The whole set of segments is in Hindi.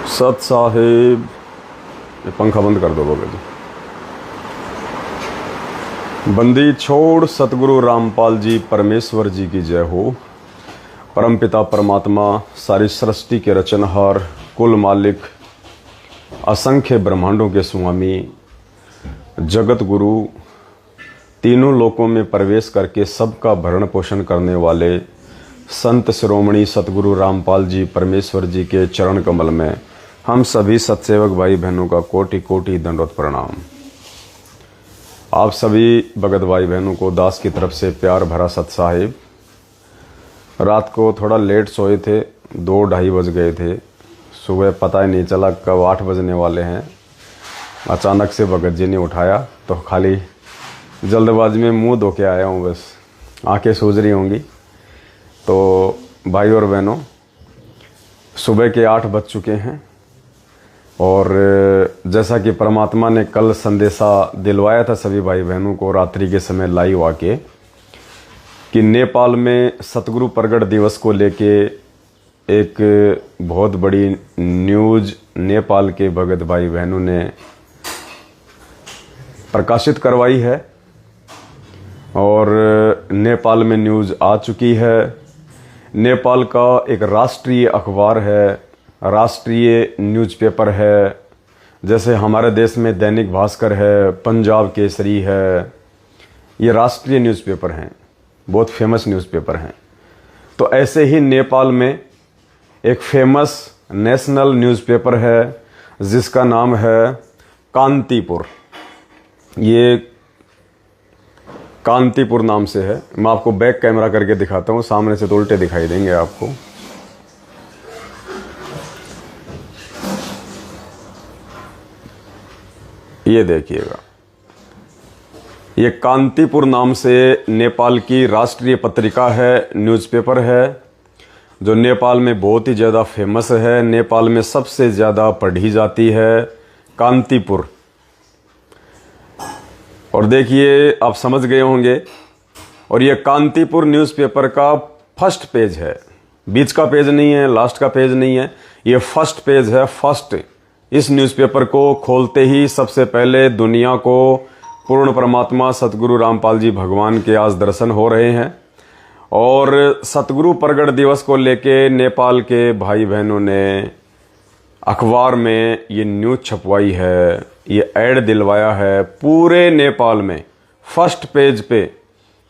सत साहेब, ये पंखा बंद कर दो बोले जी। बंदी छोड़ सतगुरु रामपाल जी परमेश्वर जी की जय हो। परमपिता परमात्मा, सारी सृष्टि के रचनहार, कुल मालिक, असंख्य ब्रह्मांडों के स्वामी, जगत गुरु, तीनों लोकों में प्रवेश करके सबका भरण पोषण करने वाले संत शिरोमणि सतगुरु रामपाल जी परमेश्वर जी के चरण कमल में हम सभी सत्सेवक भाई बहनों का कोटि कोटि दंडवत प्रणाम। आप सभी भगत भाई बहनों को दास की तरफ से प्यार भरा सत साहिब। रात को थोड़ा लेट सोए थे, 2-2:30 बज गए थे। सुबह पता ही नहीं चला कब 8 बजने वाले हैं। अचानक से भगत जी ने उठाया तो खाली जल्दबाजी में मुंह धो के आया हूँ, बस आंखें सूज रही होंगी। तो भाई और बहनों, सुबह के 8 बज चुके हैं और जैसा कि परमात्मा ने कल संदेशा दिलवाया था सभी भाई बहनों को रात्रि के समय लाइव आके कि नेपाल में सतगुरु प्रगट दिवस को लेके एक बहुत बड़ी न्यूज़ नेपाल के भगत भाई बहनों ने प्रकाशित करवाई है और नेपाल में न्यूज़ आ चुकी है। नेपाल का एक राष्ट्रीय अखबार है, राष्ट्रीय न्यूज़पेपर है। जैसे हमारे देश में दैनिक भास्कर है, पंजाब केसरी है, ये राष्ट्रीय न्यूज़पेपर हैं, बहुत फेमस न्यूज़पेपर हैं। तो ऐसे ही नेपाल में एक फेमस नेशनल न्यूज़पेपर है जिसका नाम है कांतिपुर। ये कांतिपुर नाम से है। मैं आपको बैक कैमरा करके दिखाता हूँ, सामने से तो उल्टे दिखाई देंगे आपको। ये देखिएगा, ये कांतिपुर नाम से नेपाल की राष्ट्रीय पत्रिका है, न्यूज़पेपर है, जो नेपाल में बहुत ही ज़्यादा फेमस है, नेपाल में सबसे ज़्यादा पढ़ी जाती है, कांतिपुर। और देखिए, आप समझ गए होंगे। और ये कांतिपुर न्यूज़पेपर का फर्स्ट पेज है, बीच का पेज नहीं है, लास्ट का पेज नहीं है, ये फर्स्ट पेज है। फर्स्ट, इस न्यूज़पेपर को खोलते ही सबसे पहले दुनिया को पूर्ण परमात्मा सतगुरु रामपाल जी भगवान के आज दर्शन हो रहे हैं। और सतगुरु प्रगट दिवस को लेके नेपाल के भाई बहनों ने अखबार में ये न्यूज़ छपवाई है, ये ऐड दिलवाया है पूरे नेपाल में। फर्स्ट पेज पे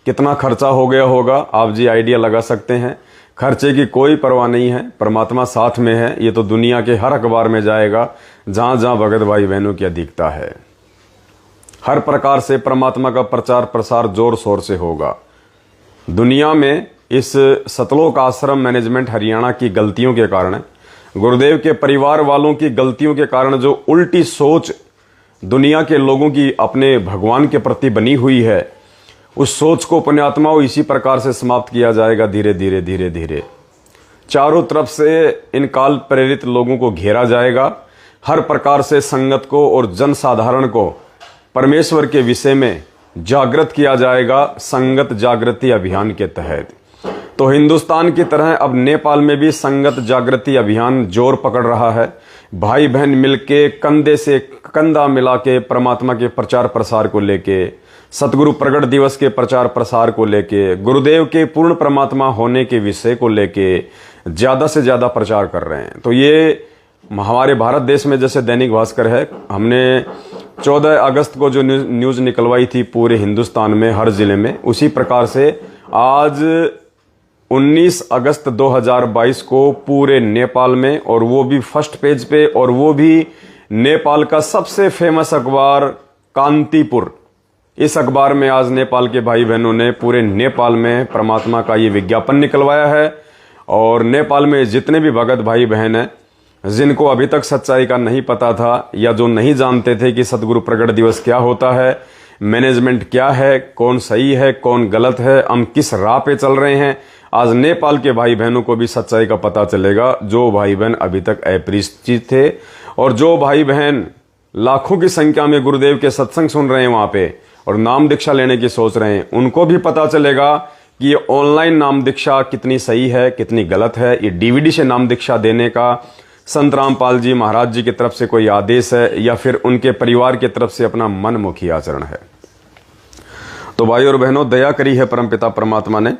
कितना खर्चा हो गया होगा आप जी आइडिया लगा सकते हैं। खर्चे की कोई परवाह नहीं है, परमात्मा साथ में है। ये तो दुनिया के हर अखबार में जाएगा जहां जहां भगत भाई बहनों की अधिकता है। हर प्रकार से परमात्मा का प्रचार प्रसार जोर शोर से होगा दुनिया में। इस सतलोक आश्रम मैनेजमेंट हरियाणा की गलतियों के कारण, गुरुदेव के परिवार वालों की गलतियों के कारण जो उल्टी सोच दुनिया के लोगों की अपने भगवान के प्रति बनी हुई है, उस सोच को पुण्यात्मा इसी प्रकार से समाप्त किया जाएगा धीरे धीरे धीरे धीरे। चारों तरफ से इन काल प्रेरित लोगों को घेरा जाएगा। हर प्रकार से संगत को और जनसाधारण को परमेश्वर के विषय में जागृत किया जाएगा संगत जागृति अभियान के तहत। तो हिंदुस्तान की तरह अब नेपाल में भी संगत जागृति अभियान जोर पकड़ रहा है। भाई बहन मिलके कंधे से कंधा मिला के परमात्मा के प्रचार प्रसार को लेके, सतगुरु प्रगट दिवस के प्रचार प्रसार को लेके, गुरुदेव के पूर्ण परमात्मा होने के विषय को लेके ज्यादा से ज्यादा प्रचार कर रहे हैं। तो ये हमारे भारत देश में जैसे दैनिक भास्कर है, हमने 14 अगस्त को जो न्यूज़ निकलवाई थी पूरे हिंदुस्तान में हर जिले में, उसी प्रकार से आज 19 अगस्त 2022 को पूरे नेपाल में, और वो भी फर्स्ट पेज पे, और वो भी नेपाल का सबसे फेमस अखबार कांतिपुर। इस अखबार में आज नेपाल के भाई बहनों ने पूरे नेपाल में परमात्मा का ये विज्ञापन निकलवाया है। और नेपाल में जितने भी भगत भाई बहन हैं जिनको अभी तक सच्चाई का नहीं पता था, या जो नहीं जानते थे कि सतगुरु प्रगट दिवस क्या होता है, मैनेजमेंट क्या है, कौन सही है कौन गलत है, हम किस राह पे चल रहे हैं, आज नेपाल के भाई बहनों को भी सच्चाई का पता चलेगा। जो भाई बहन अभी तक अपरिचित थे और जो भाई बहन लाखों की संख्या में गुरुदेव के सत्संग सुन रहे हैं वहां पे और नाम दीक्षा लेने की सोच रहे हैं, उनको भी पता चलेगा कि ये ऑनलाइन नाम दीक्षा कितनी सही है कितनी गलत है। ये डीवीडी से नाम दीक्षा देने का संत रामपाल जी महाराज जी की तरफ से कोई आदेश है या फिर उनके परिवार की तरफ से अपना मनमुखी आचरण है। तो भाई और बहनों, दया करी है परमपिता परमात्मा ने।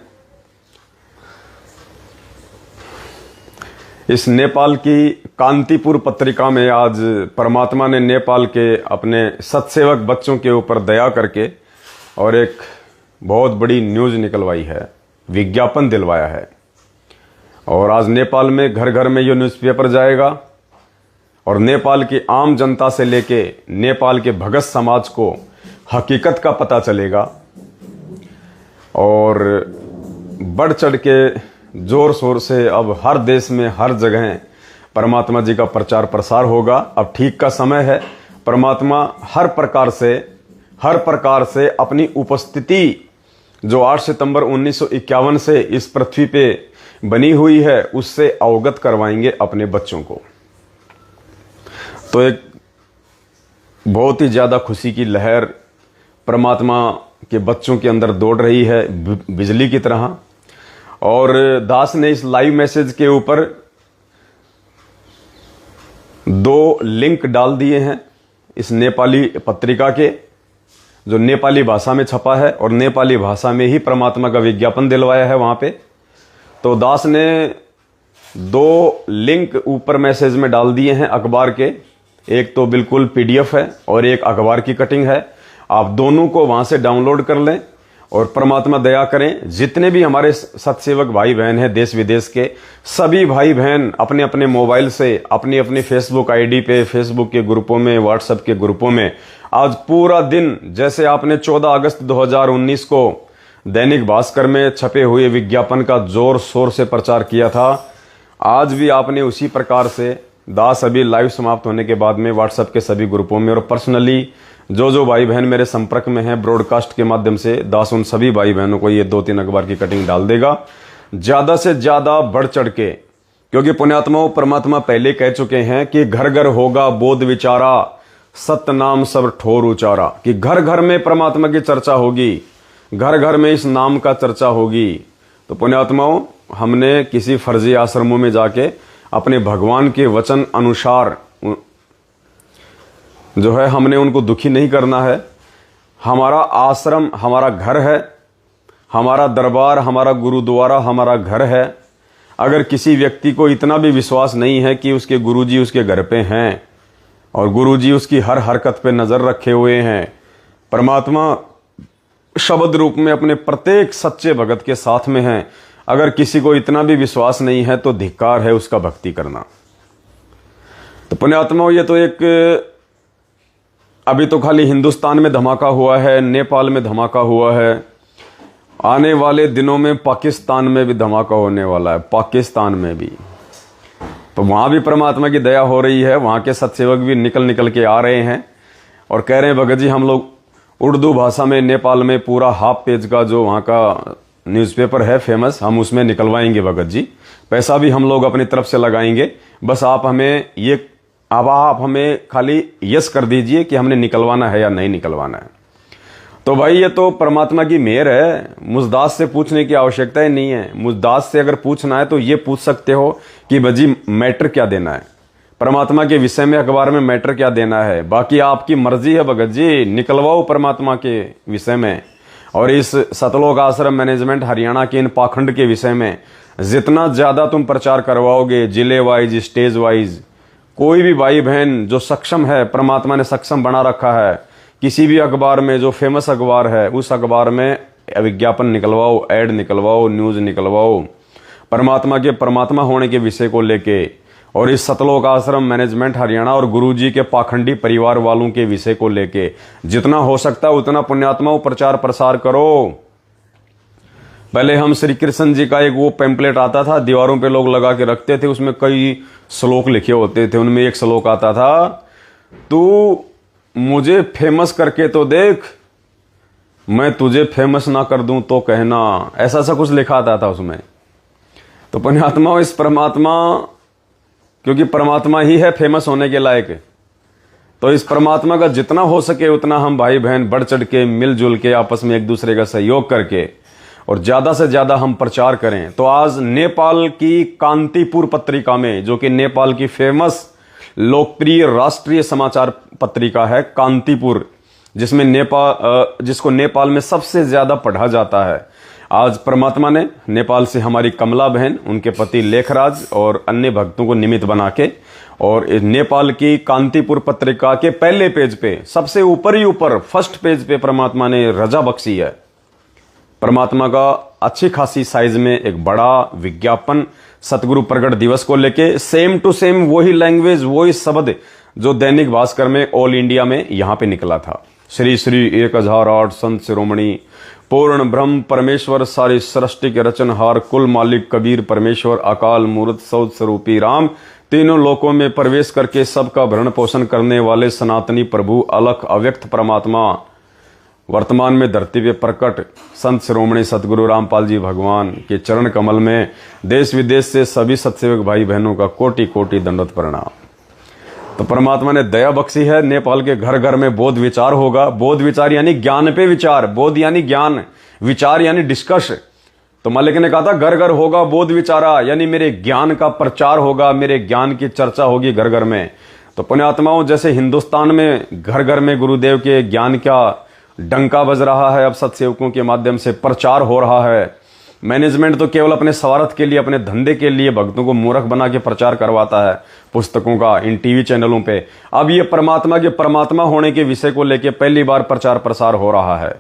इस नेपाल की कांतिपुर पत्रिका में आज परमात्मा ने नेपाल के अपने सत्सेवक बच्चों के ऊपर दया करके और एक बहुत बड़ी न्यूज़ निकलवाई है, विज्ञापन दिलवाया है। और आज नेपाल में घर घर में ये न्यूज़पेपर जाएगा और नेपाल की आम जनता से लेके नेपाल के भगत समाज को हकीकत का पता चलेगा और बढ़ चढ़ के जोर शोर से अब हर देश में हर जगह परमात्मा जी का प्रचार प्रसार होगा। अब ठीक का समय है। परमात्मा हर प्रकार से अपनी उपस्थिति जो 8 सितंबर 1951 से इस पृथ्वी पे बनी हुई है उससे अवगत करवाएंगे अपने बच्चों को। तो एक बहुत ही ज्यादा खुशी की लहर परमात्मा के बच्चों के अंदर दौड़ रही है बिजली की तरह। और दास ने इस लाइव मैसेज के ऊपर 2 लिंक डाल दिए हैं इस नेपाली पत्रिका के, जो नेपाली भाषा में छपा है और नेपाली भाषा में ही परमात्मा का विज्ञापन दिलवाया है वहां पे। तो दास ने 2 लिंक ऊपर मैसेज में डाल दिए हैं अखबार के, एक तो बिल्कुल पीडीएफ है और एक अखबार की कटिंग है। आप दोनों को वहां से डाउनलोड कर लें और परमात्मा दया करें। जितने भी हमारे सत्सेवक भाई बहन हैं देश विदेश के, सभी भाई बहन अपने अपने मोबाइल से अपनी अपनी फेसबुक आईडी पे, फेसबुक के ग्रुपों में, व्हाट्सएप के ग्रुपों में आज पूरा दिन, जैसे आपने 14 अगस्त 2019 को दैनिक भास्कर में छपे हुए विज्ञापन का जोर शोर से प्रचार किया था, आज भी आपने उसी प्रकार से दास अभी लाइव समाप्त होने के बाद में व्हाट्सएप के सभी ग्रुपों में और पर्सनली जो भाई बहन मेरे संपर्क में हैं ब्रॉडकास्ट के माध्यम से, दास उन सभी भाई बहनों को ये 2-3 अखबार की कटिंग डाल देगा ज्यादा से ज्यादा बढ़ चढ़ के। क्योंकि पुण्यात्माओं, परमात्मा पहले कह चुके हैं कि घर घर होगा बोध विचारा, सत्य नाम सब ठोर उचारा, कि घर घर में परमात्मा की चर्चा होगी, घर घर में इस नाम का चर्चा होगी। तो पुण्यात्माओं, हमने किसी फर्जी आश्रमों में जाके अपने भगवान के वचन अनुसार जो है हमने उनको दुखी नहीं करना है। हमारा आश्रम हमारा घर है, हमारा दरबार हमारा गुरुद्वारा हमारा घर है। अगर किसी व्यक्ति को इतना भी विश्वास नहीं है कि उसके गुरुजी उसके घर पे हैं और गुरुजी उसकी हर हरकत पे नजर रखे हुए हैं, परमात्मा शब्द रूप में अपने प्रत्येक सच्चे भगत के साथ में है, अगर किसी को इतना भी विश्वास नहीं है तो धिक्कार है उसका भक्ति करना। तो पुण्यात्माओं, ये तो एक अभी तो खाली हिंदुस्तान में धमाका हुआ है, नेपाल में धमाका हुआ है, आने वाले दिनों में पाकिस्तान में भी धमाका होने वाला है, पाकिस्तान में भी। तो वहां भी परमात्मा की दया हो रही है, वहां के सत्सेवक भी निकल के आ रहे हैं और कह रहे हैं भगत जी हम लोग उर्दू भाषा में नेपाल में पूरा हाफ पेज का जो वहां का न्यूज़पेपर है फेमस, हम उसमें निकलवाएंगे भगत जी, पैसा भी हम लोग अपनी तरफ से लगाएंगे, बस आप हमें खाली यस कर दीजिए कि हमने निकलवाना है या नहीं निकलवाना है। तो भाई ये तो परमात्मा की मेहर है, मुझदास से पूछने की आवश्यकता ही नहीं है। मुझदास से अगर पूछना है तो ये पूछ सकते हो कि भजी मैटर क्या देना है, परमात्मा के विषय में अखबार में मैटर क्या देना है, बाकी आपकी मर्जी है भगत जी, निकलवाओ परमात्मा के विषय में। और इस सतलोक आश्रम मैनेजमेंट हरियाणा के इन पाखंड के विषय में जितना ज्यादा तुम प्रचार करवाओगे, जिले वाइज स्टेज वाइज, कोई भी भाई बहन जो सक्षम है, परमात्मा ने सक्षम बना रखा है, किसी भी अखबार में जो फेमस अखबार है उस अखबार में विज्ञापन निकलवाओ, ऐड निकलवाओ, न्यूज निकलवाओ परमात्मा के परमात्मा होने के विषय को लेके, और इस सतलोक आश्रम मैनेजमेंट हरियाणा और गुरुजी के पाखंडी परिवार वालों के विषय को लेके जितना हो सकता है उतना पुण्यात्माओं प्रचार प्रसार करो। पहले हम श्री कृष्ण जी का एक वो पैम्पलेट आता था, दीवारों पे लोग लगा के रखते थे, उसमें कई श्लोक लिखे होते थे, उनमें एक श्लोक आता था, तू मुझे फेमस करके तो देख, मैं तुझे फेमस ना कर दूं तो कहना, ऐसा सा कुछ लिखा आता था उसमें। तो पुण्यात्मा इस परमात्मा, क्योंकि परमात्मा ही है फेमस होने के लायक, तो इस परमात्मा का जितना हो सके उतना हम भाई बहन बढ़ चढ़ के मिलजुल के आपस में एक दूसरे का सहयोग करके और ज्यादा से ज्यादा हम प्रचार करें। तो आज नेपाल की कांतिपुर पत्रिका में, जो कि नेपाल की फेमस लोकप्रिय राष्ट्रीय समाचार पत्रिका है कांतिपुर, जिसको नेपाल में सबसे ज्यादा पढ़ा जाता है, आज परमात्मा ने नेपाल से हमारी कमला बहन, उनके पति लेखराज और अन्य भक्तों को निमित्त बना के, और नेपाल की कांतिपुर पत्रिका के पहले पेज पे, सबसे ऊपर ही ऊपर फर्स्ट पेज पे परमात्मा ने रजा बख्शी है। परमात्मा का अच्छी खासी साइज में एक बड़ा विज्ञापन सतगुरु प्रगट दिवस को लेके, सेम टू सेम वही लैंग्वेज, वही शब्द जो दैनिक भास्कर में ऑल इंडिया में यहां पे निकला था। श्री श्री 1008 संत शिरोमणि पूर्ण ब्रह्म परमेश्वर सारी सृष्टि के रचनहार कुल मालिक कबीर परमेश्वर अकाल मूर्त सौद स्वरूपी राम, तीनों लोकों में प्रवेश करके सबका भरण पोषण करने वाले सनातनी प्रभु अलख अव्यक्त परमात्मा, वर्तमान में धरती पे प्रकट संत शिरोमणि सतगुरु रामपाल जी भगवान के चरण कमल में देश विदेश से सभी सत्सेवक भाई बहनों का कोटि कोटि दंडवत प्रणाम। तो परमात्मा ने दया बख्शी है। नेपाल के घर घर में बोध विचार होगा। बोध विचार यानी ज्ञान पे विचार, बोध यानी ज्ञान, विचार यानी डिस्कस। तो मालिक ने कहा था घर घर होगा बोध विचारा, यानी मेरे ज्ञान का प्रचार होगा, मेरे ज्ञान की चर्चा होगी घर घर में। तो पुण्यात्माओं, जैसे हिंदुस्तान में घर घर में गुरुदेव के ज्ञान का डंका बज रहा है, अब सत्सेवकों के माध्यम से प्रचार हो रहा है। मैनेजमेंट तो केवल अपने स्वार्थ के लिए, अपने धंधे के लिए भक्तों को मूर्ख बना के प्रचार करवाता है पुस्तकों का इन टीवी चैनलों पे। अब ये परमात्मा के परमात्मा होने के विषय को लेके पहली बार प्रचार प्रसार हो रहा है।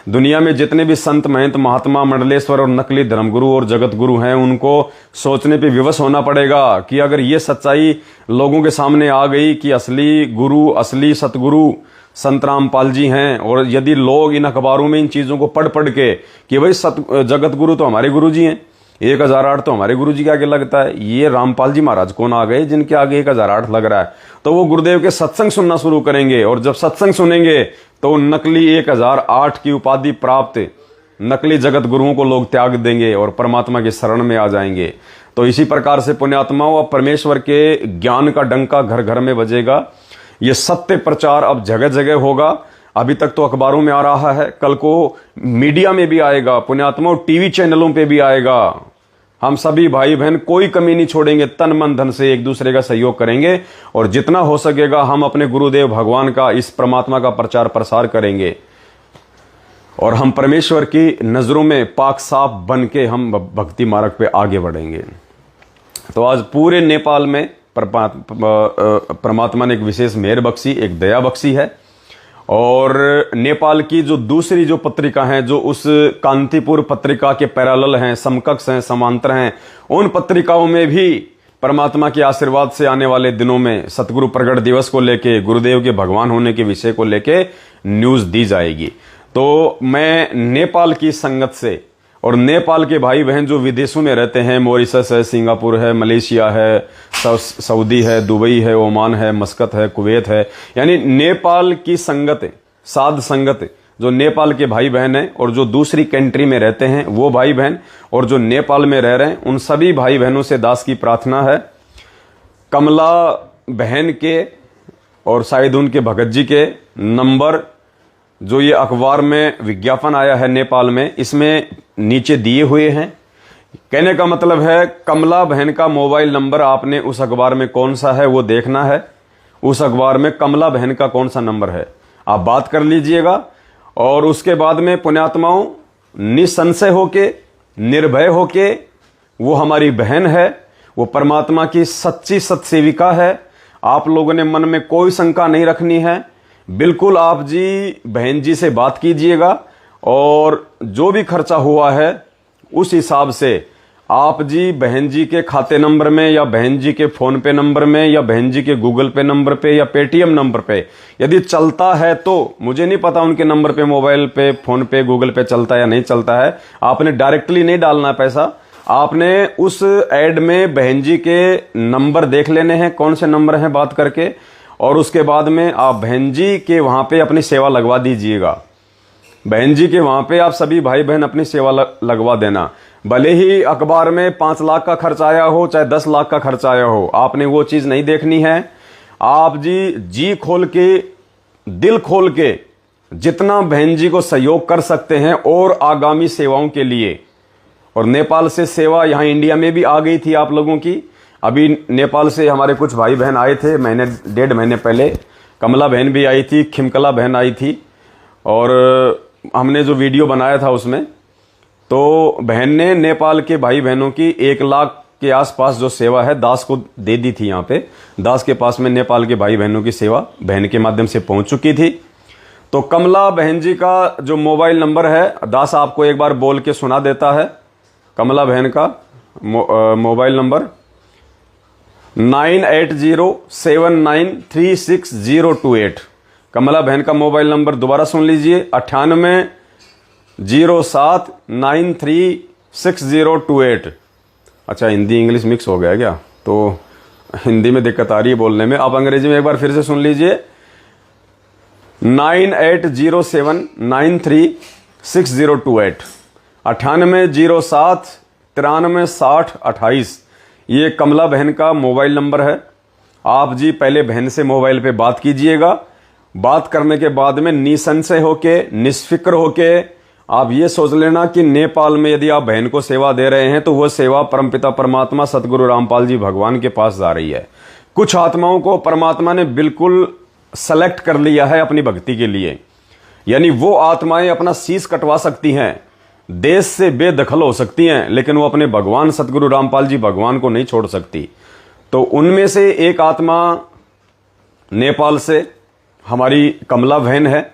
दुनिया में जितने भी संत महंत महात्मा मंडलेश्वर और नकली धर्मगुरु और जगत गुरु हैं, उनको सोचने पे विवश होना पड़ेगा कि अगर ये सच्चाई लोगों के सामने आ गई कि असली गुरु, असली सतगुरु संत रामपाल जी हैं, और यदि लोग इन अखबारों में इन चीजों को पढ़ पढ़ के कि भाई जगत गुरु तो हमारे गुरु जी हैं, 1008 तो हमारे गुरु जी के आगे लगता है, ये रामपाल जी महाराज कौन आ गए जिनके आगे 1008 लग रहा है, तो वो गुरुदेव के सत्संग सुनना शुरू करेंगे। और जब सत्संग सुनेंगे तो नकली 1008 की उपाधि प्राप्त नकली जगत गुरुओं को लोग त्याग देंगे और परमात्मा की शरण में आ जाएंगे। तो इसी प्रकार से पुण्यात्माओं, परमेश्वर के ज्ञान का डंका घर घर में बजेगा। ये सत्य प्रचार अब जगह जगह होगा। अभी तक तो अखबारों में आ रहा है, कल को मीडिया में भी आएगा, पुण्यात्माओं टीवी चैनलों पे भी आएगा। हम सभी भाई बहन कोई कमी नहीं छोड़ेंगे, तन मन धन से एक दूसरे का सहयोग करेंगे और जितना हो सकेगा हम अपने गुरुदेव भगवान का, इस परमात्मा का प्रचार प्रसार करेंगे और हम परमेश्वर की नजरों में पाक साफ बन के हम भक्ति मार्ग पे आगे बढ़ेंगे। तो आज पूरे नेपाल में परमात्मा ने एक विशेष मेहर बख्शी, एक दया बख्शी है। और नेपाल की जो दूसरी जो पत्रिका हैं, जो उस कांतिपुर पत्रिका के पैरेलल हैं, समकक्ष हैं, समांतर हैं, उन पत्रिकाओं में भी परमात्मा के आशीर्वाद से आने वाले दिनों में सतगुरु प्रगट दिवस को लेके, गुरुदेव के भगवान होने के विषय को लेके न्यूज दी जाएगी। तो मैं नेपाल की संगत से और नेपाल के भाई बहन जो विदेशों में रहते हैं, मॉरिशस है, सिंगापुर है, मलेशिया है, सऊदी है, दुबई है, ओमान है, मस्कत है, कुवैत है, यानी नेपाल की संगत, साध संगत, जो नेपाल के भाई बहन हैं और जो दूसरी कंट्री में रहते हैं वो भाई बहन, और जो नेपाल में रह रहे हैं, उन सभी भाई बहनों से दास की प्रार्थना है, कमला बहन के और शायद उनके भगत जी के नंबर, जो ये अखबार में विज्ञापन आया है नेपाल में, इसमें नीचे दिए हुए हैं। कहने का मतलब है कमला बहन का मोबाइल नंबर आपने उस अखबार में कौन सा है वो देखना है। उस अखबार में कमला बहन का कौन सा नंबर है आप बात कर लीजिएगा। और उसके बाद में पुण्यात्माओं, निसंशय होके, निर्भय होके, वो हमारी बहन है, वो परमात्मा की सच्ची सत्सेविका है। आप लोगों ने मन में कोई शंका नहीं रखनी है। बिल्कुल आप जी बहन जी से बात कीजिएगा और जो भी खर्चा हुआ है उस हिसाब से आप जी बहन जी के खाते नंबर में या बहन जी के फोन पे नंबर में या बहन जी के गूगल पे नंबर पे या पेटीएम नंबर पे यदि चलता है, तो मुझे नहीं पता उनके नंबर पे, मोबाइल पे, फोन पे, गूगल पे चलता है या नहीं चलता है, आपने डायरेक्टली नहीं डालना पैसा। आपने उस एड में बहन जी के नंबर देख लेने हैं, कौन से नंबर हैं बात करके, और उसके बाद में आप बहन जी के वहां पे अपनी सेवा लगवा दीजिएगा। बहन जी के वहां पे आप सभी भाई बहन अपनी सेवा लगवा देना। भले ही अखबार में 5 लाख का खर्च आया हो चाहे 10 लाख का खर्च आया हो, आपने वो चीज नहीं देखनी है। आप जी खोल के, दिल खोल के जितना बहन जी को सहयोग कर सकते हैं और आगामी सेवाओं के लिए। और नेपाल से सेवा यहाँ इंडिया में भी आ गई थी आप लोगों की। अभी नेपाल से हमारे कुछ भाई बहन आए थे महीने 1.5 महीने पहले। कमला बहन भी आई थी, खिमकला बहन आई थी, और हमने जो वीडियो बनाया था उसमें तो बहन ने नेपाल के भाई बहनों की 1 लाख के आसपास जो सेवा है दास को दे दी थी। यहाँ पे दास के पास में नेपाल के भाई बहनों की सेवा बहन के माध्यम से पहुंच चुकी थी। तो कमला बहन जी का जो मोबाइल नंबर है दास आपको एक बार बोल के सुना देता है। कमला बहन का मोबाइल नंबर 9807936028। कमला बहन का मोबाइल नंबर दोबारा सुन लीजिए, 9807936028। अच्छा, हिंदी इंग्लिश मिक्स हो गया क्या? तो हिंदी में दिक्कत आ रही है बोलने में। आप अंग्रेजी में एक बार फिर से सुन लीजिए, 9807936028, 9807936028। ये कमला बहन का मोबाइल नंबर है। आप जी पहले बहन से मोबाइल पे बात कीजिएगा। बात करने के बाद में निसंशय होके, निष्फिक्र होके आप ये सोच लेना कि नेपाल में यदि आप बहन को सेवा दे रहे हैं तो वह सेवा परमपिता परमात्मा सतगुरु रामपाल जी भगवान के पास जा रही है। कुछ आत्माओं को परमात्मा ने बिल्कुल सेलेक्ट कर लिया है अपनी भक्ति के लिए, यानी वो आत्माएं अपना शीश कटवा सकती हैं, देश से बेदखल हो सकती हैं, लेकिन वो अपने भगवान सतगुरु रामपाल जी भगवान को नहीं छोड़ सकती। तो उनमें से एक आत्मा नेपाल से हमारी कमला बहन है,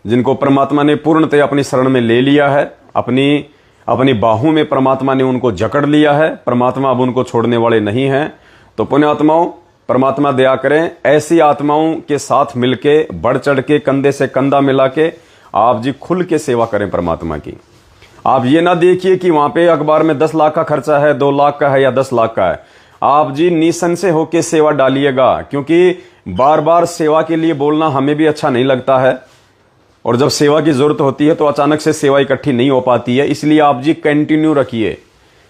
जिनको परमात्मा ने पूर्णतः अपनी शरण में ले लिया है। अपनी बाहों में परमात्मा ने उनको जकड़ लिया है। परमात्मा अब उनको छोड़ने वाले नहीं हैं। तो पुण्यात्माओं, परमात्मा दया करें, ऐसी आत्माओं के साथ मिलके बढ़ चढ़ के कंधे से कंधा मिला के आप जी खुल के सेवा करें परमात्मा की। आप ये ना देखिए कि वहां पे अखबार में 10 लाख का खर्चा है, 2 लाख का है या 10 लाख का है। आप जी निसंशय होके सेवा डालिएगा, क्योंकि बार बार सेवा के लिए बोलना हमें भी अच्छा नहीं लगता है, और जब सेवा की जरूरत होती है तो अचानक से सेवा इकट्ठी नहीं हो पाती है। इसलिए आप जी कंटिन्यू रखिए।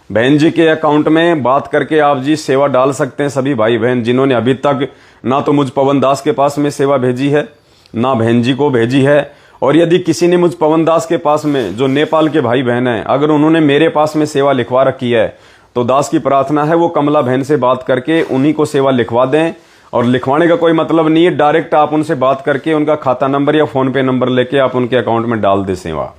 बहन जी के अकाउंट में बात करके आप जी सेवा डाल सकते हैं। सभी भाई बहन जिन्होंने अभी तक ना तो मुझ पवन दास के पास में सेवा भेजी है, ना बहन जी को भेजी है, और यदि किसी ने मुझ पवन दास के पास में, जो नेपाल के भाई बहन हैं, अगर उन्होंने मेरे पास में सेवा लिखवा रखी है तो दास की प्रार्थना है वो कमला बहन से बात करके उन्हीं को सेवा लिखवा दें। और लिखवाने का कोई मतलब नहीं है, डायरेक्ट आप उनसे बात करके उनका खाता नंबर या फोन पे नंबर लेके आप उनके अकाउंट में डाल दें सेवा।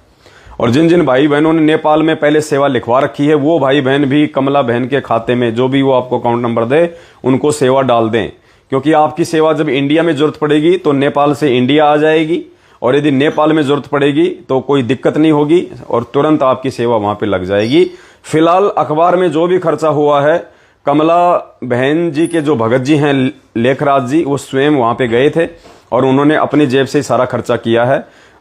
और जिन जिन भाई बहनों ने नेपाल में पहले सेवा लिखवा रखी है वो भाई बहन भी कमला बहन के खाते में जो भी वो आपको अकाउंट नंबर दे उनको सेवा डाल दें, क्योंकि आपकी सेवा जब इंडिया में जरूरत पड़ेगी तो नेपाल से इंडिया आ जाएगी, और यदि नेपाल में जरूरत पड़ेगी तो कोई दिक्कत नहीं होगी और तुरंत आपकी सेवा वहां पे लग जाएगी। फिलहाल अखबार में जो भी खर्चा हुआ है, कमला बहन जी के जो भगत जी हैं लेखराज जी, वो स्वयं वहां पे गए थे और उन्होंने अपनी जेब से सारा खर्चा किया है।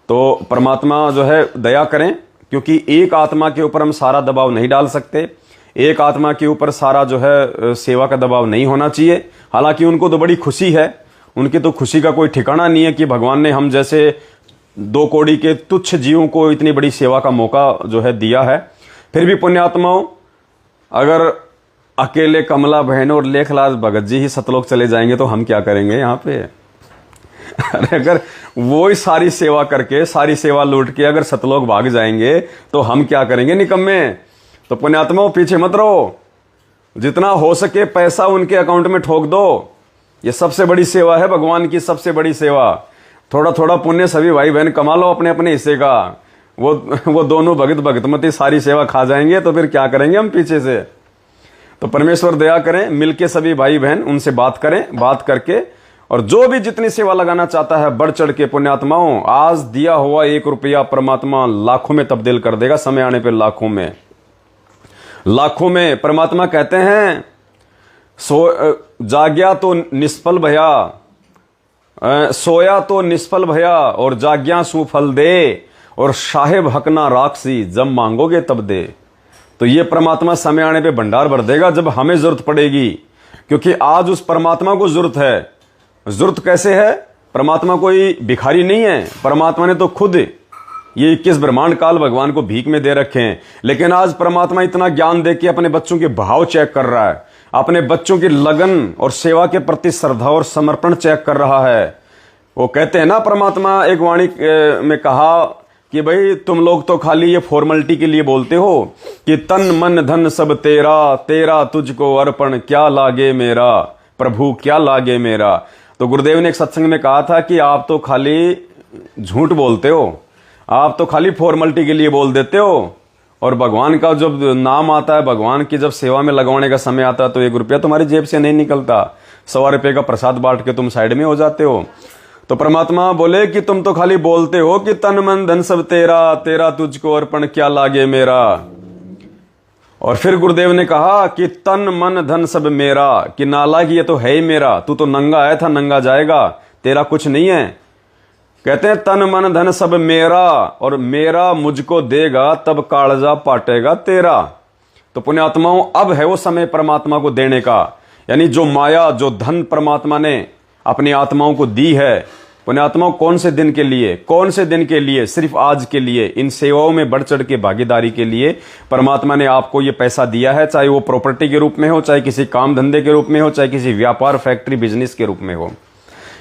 तो परमात्मा जो है दया करें, क्योंकि एक आत्मा के ऊपर हम सारा दबाव नहीं डाल सकते। एक आत्मा के ऊपर सारा जो है सेवा का दबाव नहीं होना चाहिए। हालांकि उनको तो बड़ी खुशी है, उनकी तो खुशी का कोई ठिकाना नहीं है कि भगवान ने हम जैसे 2 कौड़ी के तुच्छ जीवों को इतनी बड़ी सेवा का मौका जो है दिया है। फिर भी पुण्यात्माओं, अगर अकेले कमला बहन और लेखराज भगत जी ही सतलोक चले जाएंगे तो हम क्या करेंगे यहाँ पे? अरे अगर वो ही सारी सेवा करके, सारी सेवा लूट के अगर सतलोक भाग जाएंगे तो हम क्या करेंगे निकम्मे? तो पुण्यात्माओं पीछे मत रहो, जितना हो सके पैसा उनके अकाउंट में ठोक दो। ये सबसे बड़ी सेवा है, भगवान की सबसे बड़ी सेवा। थोड़ा थोड़ा पुण्य सभी भाई बहन कमा लो अपने अपने हिस्से का। वो दोनों भगत भगतमती सारी सेवा खा जाएंगे तो फिर क्या करेंगे हम पीछे से? तो परमेश्वर दया करें, मिलके सभी भाई बहन उनसे बात करें, बात करके, और जो भी जितनी सेवा लगाना चाहता है बढ़ चढ़ के पुण्यात्माओं, आज दिया हुआ 1 रुपया परमात्मा लाखों में तब्दील कर देगा, समय आने पे लाखों में। लाखों में परमात्मा कहते हैं जाग्या तो निष्फल भया, सोया तो निष्फल भया, और जाग्या सुफल दे, और साहेब हकना राक्षसी जब मांगोगे तब दे। तो ये परमात्मा समय आने पे भंडार भर देगा जब हमें जरूरत पड़ेगी, क्योंकि आज उस परमात्मा को जरूरत है। जरूरत कैसे है? परमात्मा कोई भिखारी नहीं है, परमात्मा ने तो खुद ये 21 ब्रह्मांड काल भगवान को भीख में दे रखे हैं। लेकिन आज परमात्मा इतना ज्ञान दे के अपने बच्चों के भाव चेक कर रहा है, अपने बच्चों की लगन और सेवा के प्रति श्रद्धा और समर्पण चेक कर रहा है। वो कहते हैं ना, परमात्मा एक वाणी में कहा कि भाई तुम लोग तो खाली ये फॉर्मेलिटी के लिए बोलते हो कि तन मन धन सब तेरा, तेरा तुझको अर्पण क्या लागे मेरा, प्रभु क्या लागे मेरा। तो गुरुदेव ने एक सत्संग में कहा था कि आप तो खाली झूठ बोलते हो, आप तो खाली फॉर्मेलिटी के लिए बोल देते हो, और भगवान का जब नाम आता है, भगवान की जब सेवा में लगवाने का समय आता है तो 1 रुपया तुम्हारी जेब से नहीं निकलता, 100 रुपये का प्रसाद बांट के तुम साइड में हो जाते हो। तो परमात्मा बोले कि तुम तो खाली बोलते हो कि तन मन धन सब तेरा, तेरा तुझको अर्पण क्या लागे मेरा। और फिर गुरुदेव ने कहा कि तन मन धन सब मेरा, कि नाला की ये तो है ही मेरा, तू तो नंगा आया था नंगा जाएगा, तेरा कुछ नहीं है। कहते हैं तन मन धन सब मेरा, और मेरा मुझको देगा तब कालजा पाटेगा तेरा। तो पुण्यात्माओं, अब है वो समय परमात्मा को देने का, यानी जो माया जो धन परमात्मा ने अपनी आत्माओं को दी है, पुण्यात्माओं कौन से दिन के लिए, कौन से दिन के लिए, सिर्फ आज के लिए, इन सेवाओं में बढ़ चढ़ के भागीदारी के लिए परमात्मा ने आपको ये पैसा दिया है, चाहे वो प्रॉपर्टी के रूप में हो, चाहे किसी काम धंधे के रूप में हो, चाहे किसी व्यापार फैक्ट्री बिजनेस के रूप में हो।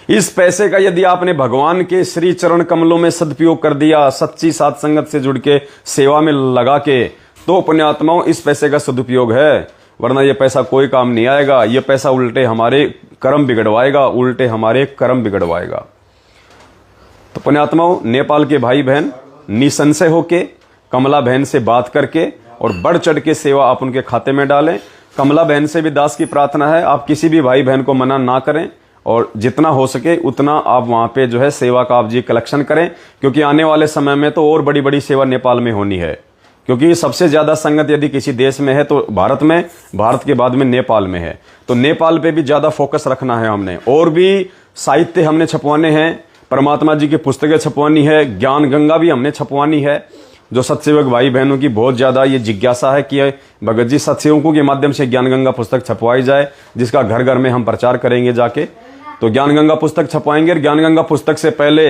इस पैसे का यदि आपने भगवान के श्री चरण कमलों में सदुपयोग कर दिया, सच्ची साध संगत से जुड़ के सेवा में लगा के, तो पुण्यात्माओं इस पैसे का सदुपयोग है, वरना ये पैसा कोई काम नहीं आएगा। ये पैसा उल्टे हमारे कर्म बिगड़वाएगा, उल्टे हमारे कर्म बिगड़वाएगा। तो पुण्यात्माओं, नेपाल के भाई बहन निसंशय होके कमला बहन से बात करके और बढ़ चढ़ के सेवा आप उनके खाते में डालें। कमला बहन से भी दास की प्रार्थना है, आप किसी भी भाई बहन को मना ना करें, और जितना हो सके उतना आप वहां पे जो है सेवा का आप जी कलेक्शन करें, क्योंकि आने वाले समय में तो और बड़ी बड़ी सेवा नेपाल में होनी है। क्योंकि सबसे ज्यादा संगत यदि किसी देश में है तो भारत में, भारत के बाद में नेपाल में है। तो नेपाल पे भी ज्यादा फोकस रखना है हमने, और भी साहित्य हमने छपवाने हैं, परमात्मा जी की पुस्तकें छपवानी है, ज्ञान गंगा भी हमने छपवानी है। जो सत्सेवक भाई बहनों की बहुत ज्यादा ये जिज्ञासा है कि भगत जी सत्सेवकों के माध्यम से ज्ञान गंगा पुस्तक छपवाई जाए, जिसका घर घर में हम प्रचार करेंगे जाके। तो ज्ञान गंगा पुस्तक छपवाएंगे, और ज्ञान गंगा पुस्तक से पहले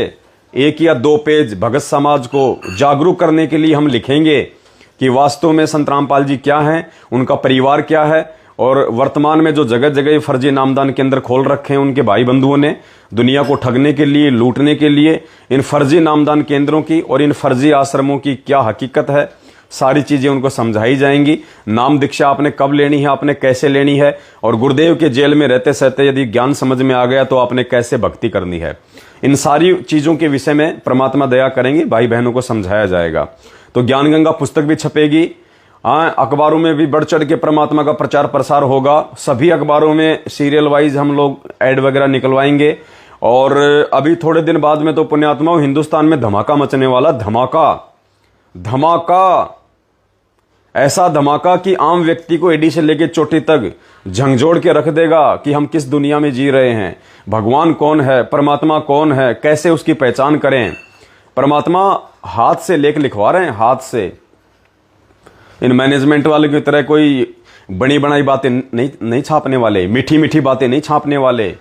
1 या 2 पेज भगत समाज को जागरूक करने के लिए हम लिखेंगे कि वास्तव में संत रामपाल जी क्या हैं, उनका परिवार क्या है, और वर्तमान में जो जगह जगह फर्जी नामदान केंद्र खोल रखे हैं उनके भाई बंधुओं ने, दुनिया को ठगने के लिए, लूटने के लिए, इन फर्जी नामदान केंद्रों की और इन फर्जी आश्रमों की क्या हकीकत है, सारी चीजें उनको समझाई जाएंगी। नाम दीक्षा आपने कब लेनी है, आपने कैसे लेनी है, और गुरुदेव के जेल में रहते सहते यदि ज्ञान समझ में आ गया तो आपने कैसे भक्ति करनी है, इन सारी चीजों के विषय में परमात्मा दया करेंगे, भाई बहनों को समझाया जाएगा। तो ज्ञान गंगा पुस्तक भी छपेगी, अखबारों में भी बढ़ चढ़ के परमात्मा का प्रचार प्रसार होगा। सभी अखबारों में सीरियल वाइज हम लोग ऐड वगैरह निकलवाएंगे। और अभी थोड़े दिन बाद में तो पुण्यात्माओं हिंदुस्तान में धमाका मचने वाला, धमाका, ऐसा धमाका कि आम व्यक्ति को एडी से लेकर चोटी तक झंझोड़ के रख देगा कि हम किस दुनिया में जी रहे हैं, भगवान कौन है, परमात्मा कौन है, कैसे उसकी पहचान करें। परमात्मा हाथ से लेख लिखवा रहे हैं, हाथ से। इन मैनेजमेंट वाले की तरह कोई बड़ी बनाई बातें नहीं छापने वाले, मीठी मीठी बातें नहीं छापने वाले।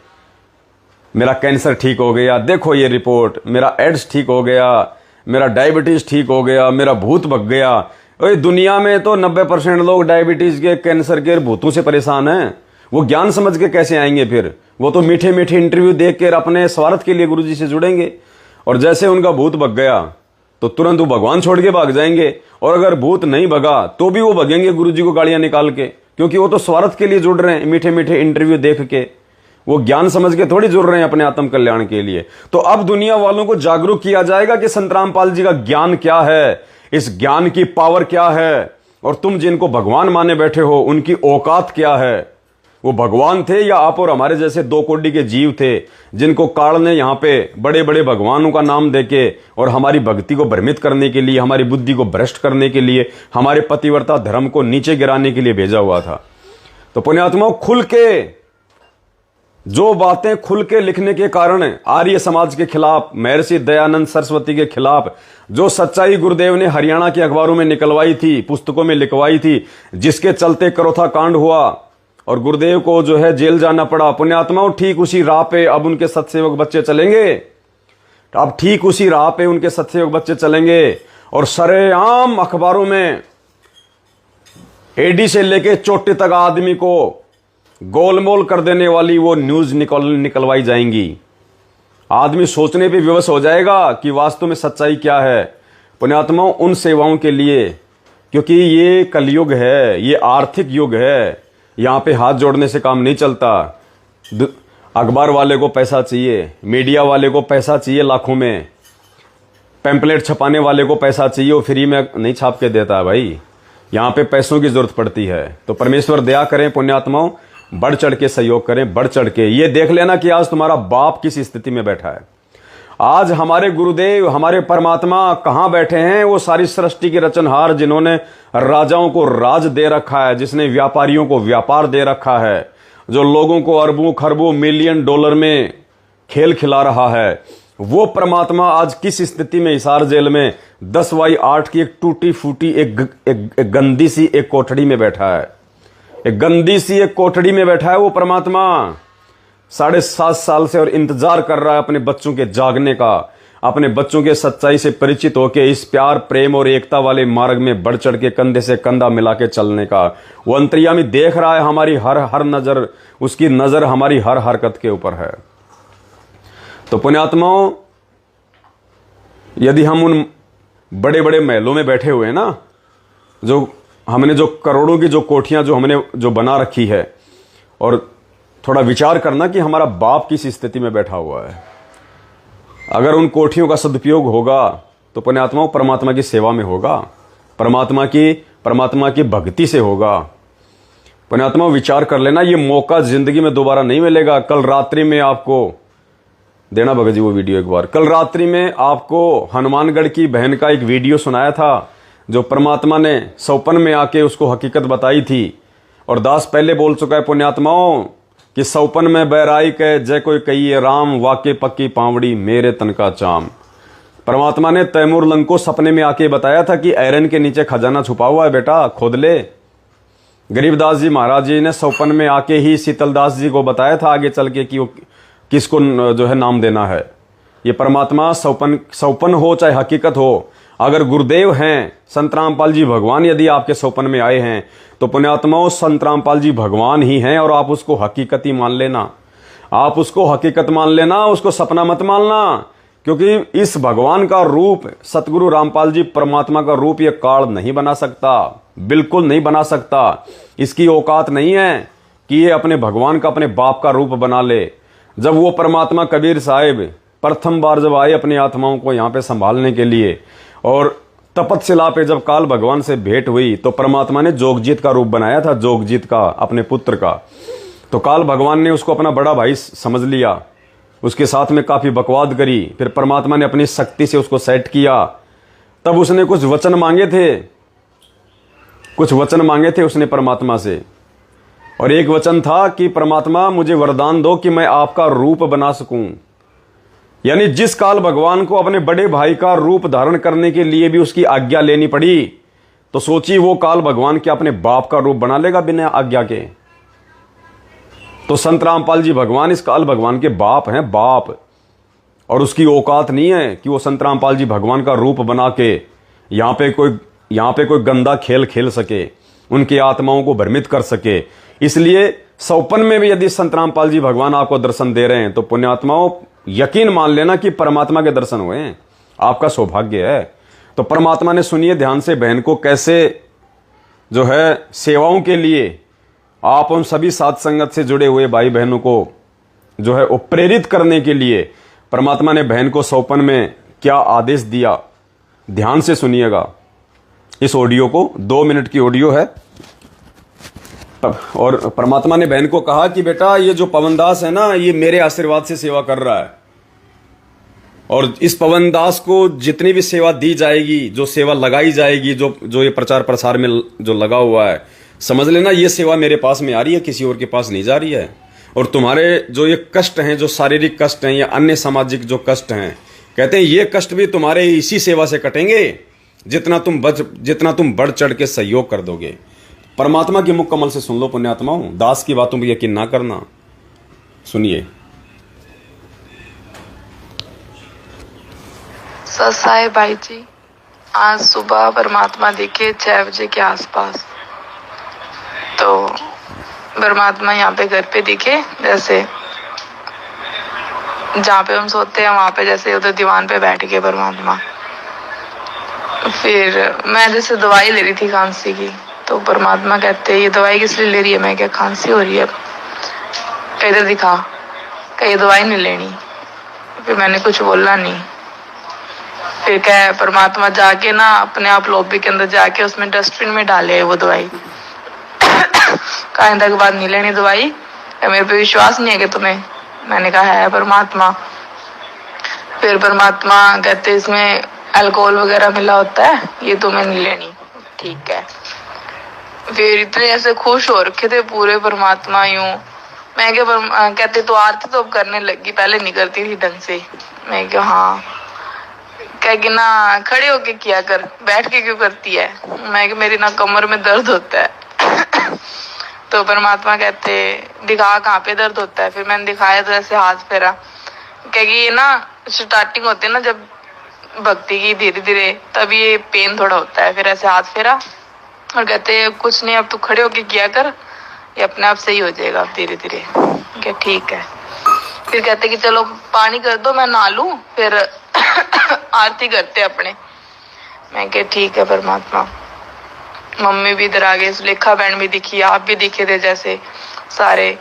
मेरा कैंसर ठीक हो गया, देखो ये रिपोर्ट, मेरा एड्स ठीक हो गया, मेरा डायबिटीज ठीक हो गया, मेरा भूत भग गया। ओए दुनिया में तो 90% लोग डायबिटीज के, कैंसर के, भूतों से परेशान हैं। वो ज्ञान समझ के कैसे आएंगे फिर? वो तो मीठे मीठे इंटरव्यू देख कर अपने स्वार्थ के लिए गुरुजी से जुड़ेंगे, और जैसे उनका भूत भग गया तो तुरंत वो भगवान छोड़ के भाग जाएंगे। और अगर भूत नहीं भगा तो भी वो भगेंगे गुरुजी को गालियां निकाल के, क्योंकि वो तो स्वार्थ के लिए जुड़ रहे हैं, मीठे मीठे इंटरव्यू देख के। वो ज्ञान समझ के थोड़ी जुड़ रहे हैं अपने आत्म कल्याण के लिए। तो अब दुनिया वालों को जागरूक किया जाएगा कि संत रामपाल जी का ज्ञान क्या है, इस ज्ञान की पावर क्या है, और तुम जिनको भगवान माने बैठे हो उनकी औकात क्या है। वो भगवान थे या आप और हमारे जैसे 2 कोटि के जीव थे, जिनको काल ने यहां पे बड़े बड़े भगवानों का नाम देके और हमारी भक्ति को भ्रमित करने के लिए, हमारी बुद्धि को भ्रष्ट करने के लिए, हमारे पतिव्रता धर्म को नीचे गिराने के लिए भेजा हुआ था। तो पुण्यात्माओं, खुल के जो बातें खुल के लिखने के कारण आर्य समाज के खिलाफ, महर्षि दयानंद सरस्वती के खिलाफ जो सच्चाई गुरुदेव ने हरियाणा के अखबारों में निकलवाई थी, पुस्तकों में लिखवाई थी, जिसके चलते करोथा कांड हुआ और गुरुदेव को जो है जेल जाना पड़ा, पुण्यात्माओं ठीक उसी राह पे अब उनके सत्सेवक बच्चे चलेंगे। अब ठीक उसी राह पे उनके सत्सेवक बच्चे चलेंगे, और सरेआम अखबारों में एडी से लेके चोटी तक आदमी को गोलमोल कर देने वाली वो न्यूज निकलवाई जाएंगी। आदमी सोचने पे विवश हो जाएगा कि वास्तव में सच्चाई क्या है। पुण्यात्माओं, उन सेवाओं के लिए, क्योंकि ये कलयुग है, ये आर्थिक युग है, यहाँ पे हाथ जोड़ने से काम नहीं चलता। अखबार वाले को पैसा चाहिए, मीडिया वाले को पैसा चाहिए लाखों में, पैम्पलेट छपाने वाले को पैसा चाहिए, वो फ्री में नहीं छाप के देता है भाई। यहाँ पे पैसों की जरूरत पड़ती है। तो परमेश्वर दया करें पुण्यात्माओं, बढ़ चढ़ के सहयोग करें, बढ़ चढ़ के। ये देख लेना कि आज तुम्हारा बाप किस स्थिति में बैठा है। आज हमारे गुरुदेव, हमारे परमात्मा कहाँ बैठे हैं? वो सारी सृष्टि के रचनहार, जिन्होंने राजाओं को राज दे रखा है, जिसने व्यापारियों को व्यापार दे रखा है, जो लोगों को अरबों खरबों मिलियन डॉलर में खेल खिला रहा है, वो परमात्मा आज किस स्थिति में हिसार जेल में 10x8 की एक टूटी फूटी एक गंदी सी एक कोठड़ी में बैठा है। एक गंदी सी एक कोठड़ी में बैठा है वो परमात्मा। 7.5 साल से और इंतजार कर रहा है अपने बच्चों के जागने का, अपने बच्चों के सच्चाई से परिचित होकर इस प्यार प्रेम और एकता वाले मार्ग में बढ़ चढ़ के कंधे से कंधा मिला के चलने का। वो अंतर्यामी देख रहा है हमारी हर नजर, उसकी नजर हमारी हर हरकत के ऊपर है। तो पुण्यात्माओं, यदि हम उन बड़े बड़े महलों में बैठे हुए हैं ना, जो हमने जो करोड़ों की जो कोठियां जो हमने जो बना रखी है, और थोड़ा विचार करना कि हमारा बाप किस स्थिति में बैठा हुआ है। अगर उन कोठियों का सदुपयोग होगा तो पुण्यात्माओं परमात्मा की सेवा में होगा, परमात्मा की भक्ति से होगा। पुण्यात्माओं विचार कर लेना, ये मौका जिंदगी में दोबारा नहीं मिलेगा। कल रात्रि में आपको देना भगत जी वो वीडियो एक बार, कल रात्रि में आपको हनुमानगढ़ की बहन का एक वीडियो सुनाया था, जो परमात्मा ने सौपन में आके उसको हकीकत बताई थी। और दास पहले बोल चुका है पुण्यात्माओं कि सौपन में बैराई के जय कोई कहिए राम, वाके पक्की पावड़ी मेरे तन का चाम। परमात्मा ने तैमूर लंग को सपने में आके बताया था कि ऐरन के नीचे खजाना छुपा हुआ है, बेटा खोद ले। गरीबदास जी महाराज जी ने सौपन में आके ही शीतलदास जी को बताया था आगे चल के कि वो किसको जो है नाम देना है। ये परमात्मा सौपन हो चाहे हकीकत हो, अगर गुरुदेव हैं संत रामपाल जी भगवान यदि आपके सौपन में आए हैं तो पुण्यात्माओं संत रामपाल जी भगवान ही हैं। और आप उसको हकीकत ही मान लेना, आप उसको हकीकत मान लेना, उसको सपना मत मानना। क्योंकि इस भगवान का रूप सतगुरु रामपाल जी परमात्मा का रूप ये काल नहीं बना सकता, बिल्कुल नहीं बना सकता। इसकी औकात नहीं है कि ये अपने भगवान का अपने बाप का रूप बना ले। जब वो परमात्मा कबीर साहिब प्रथम बार जब आए अपनी आत्माओं को यहाँ पे संभालने के लिए, और तपतशिला पे जब काल भगवान से भेंट हुई तो परमात्मा ने जोगजीत का रूप बनाया था, जोगजीत का, अपने पुत्र का। तो काल भगवान ने उसको अपना बड़ा भाई समझ लिया, उसके साथ में काफी बकवाद करी। फिर परमात्मा ने अपनी शक्ति से उसको सेट किया। तब उसने कुछ वचन मांगे थे उसने परमात्मा से। और एक वचन था कि परमात्मा मुझे वरदान दो कि मैं आपका रूप बना सकूं। यानी जिस काल भगवान को अपने बड़े भाई का रूप धारण करने के लिए भी उसकी आज्ञा लेनी पड़ी, तो सोचिए वो काल भगवान क्या अपने बाप का रूप बना लेगा बिना आज्ञा के? तो संत रामपाल जी भगवान इस काल भगवान के बाप हैं, बाप। और उसकी औकात नहीं है कि वो संत रामपाल जी भगवान का रूप बना के यहाँ पे कोई गंदा खेल खेल सके, उनकी आत्माओं को भ्रमित कर सके। इसलिए सौपन में भी यदि संत रामपाल जी भगवान आपको दर्शन दे रहे हैं तो पुण्यात्माओं यकीन मान लेना कि परमात्मा के दर्शन हुए हैं, आपका सौभाग्य है। तो परमात्मा ने सुनिए ध्यान से बहन को कैसे जो है सेवाओं के लिए आप उन सभी साध संगत से जुड़े हुए भाई बहनों को जो है वो प्रेरित करने के लिए परमात्मा ने बहन को सौपन में क्या आदेश दिया, ध्यान से सुनिएगा इस ऑडियो को। 2 मिनट की ऑडियो है। और परमात्मा ने बहन को कहा कि बेटा ये जो पवनदास है ना, ये मेरे आशीर्वाद से सेवा कर रहा है, और इस पवनदास को जितनी भी सेवा दी जाएगी, जो सेवा लगाई जाएगी, जो ये प्रचार प्रसार में जो लगा हुआ है, समझ लेना ये सेवा मेरे पास में आ रही है, किसी और के पास नहीं जा रही है। और तुम्हारे जो ये कष्ट हैं, जो शारीरिक कष्ट हैं या अन्य सामाजिक जो कष्ट हैं, कहते हैं ये कष्ट भी तुम्हारे इसी सेवा से कटेंगे जितना तुम बढ़ चढ़ के सहयोग कर दोगे। परमात्मा की मुख कमल से सुन लो पुण्यात्माओं, दास की बातों पर यकीन ना करना। सुनिए। ससाई भाई जी, आज सुबह परमात्मा दिखे 6 बजे के आसपास। तो परमात्मा यहाँ पे घर पे दिखे, जैसे जहाँ पे हम सोते हैं वहां पे जैसे उधर दीवान पे बैठ गए परमात्मा। फिर मैं जैसे दवाई ले रही थी खांसी की, तो परमात्मा कहते ये दवाई किस लिए ले रही है? मैं क्या खांसी हो रही है? इधर दिखा, कहीं दवाई नहीं लेनी। फिर मैंने कुछ बोला नहीं। फिर क्या परमात्मा जाके ना अपने आप लॉबी के अंदर जाके उसमें डस्टबिन में डाले वो दवाई। आइंदा के बाद नहीं लेनी दवाई, मेरे पे विश्वास नहीं है कि तुम्हें? मैंने कहा है परमात्मा। फिर परमात्मा कहते इसमें अल्कोहल वगैरह मिला होता है, ये तुम्हें नहीं लेनी। ठीक है। फिर इतने ऐसे खुश हो रखे थे पूरे परमात्मा यूं। मैं क्या कहते तो आरती तो अब करने लगी, पहले नहीं करती थी ढंग से। मैं क्या हाँ, कह कि ना खड़े होके किया कर, बैठ के क्यों करती है? मैं कि मेरी ना कमर में दर्द होता है। तो परमात्मा कहते दिखा कहाँ पे दर्द होता है? फिर मैंने दिखाया तो ऐसे हाथ फेरा। कहेगी ये ना स्टार्टिंग होती है ना जब भक्ति की, धीरे धीरे तब ये पेन थोड़ा होता है। फिर ऐसे हाथ फेरा और कहते कुछ नहीं, अब तू खड़े होके किया कर, ये अपने आप सही हो जाएगा धीरे धीरे। क्या ठीक है। फिर कहते कि चलो पानी कर दो, मैं नहा लूं, फिर आरती करते अपने। मैं क्या ठीक है परमात्मा। मम्मी भी इधर आ गई, सुलेखा बहन भी दिखी, आप भी दिखे थे, जैसे सारे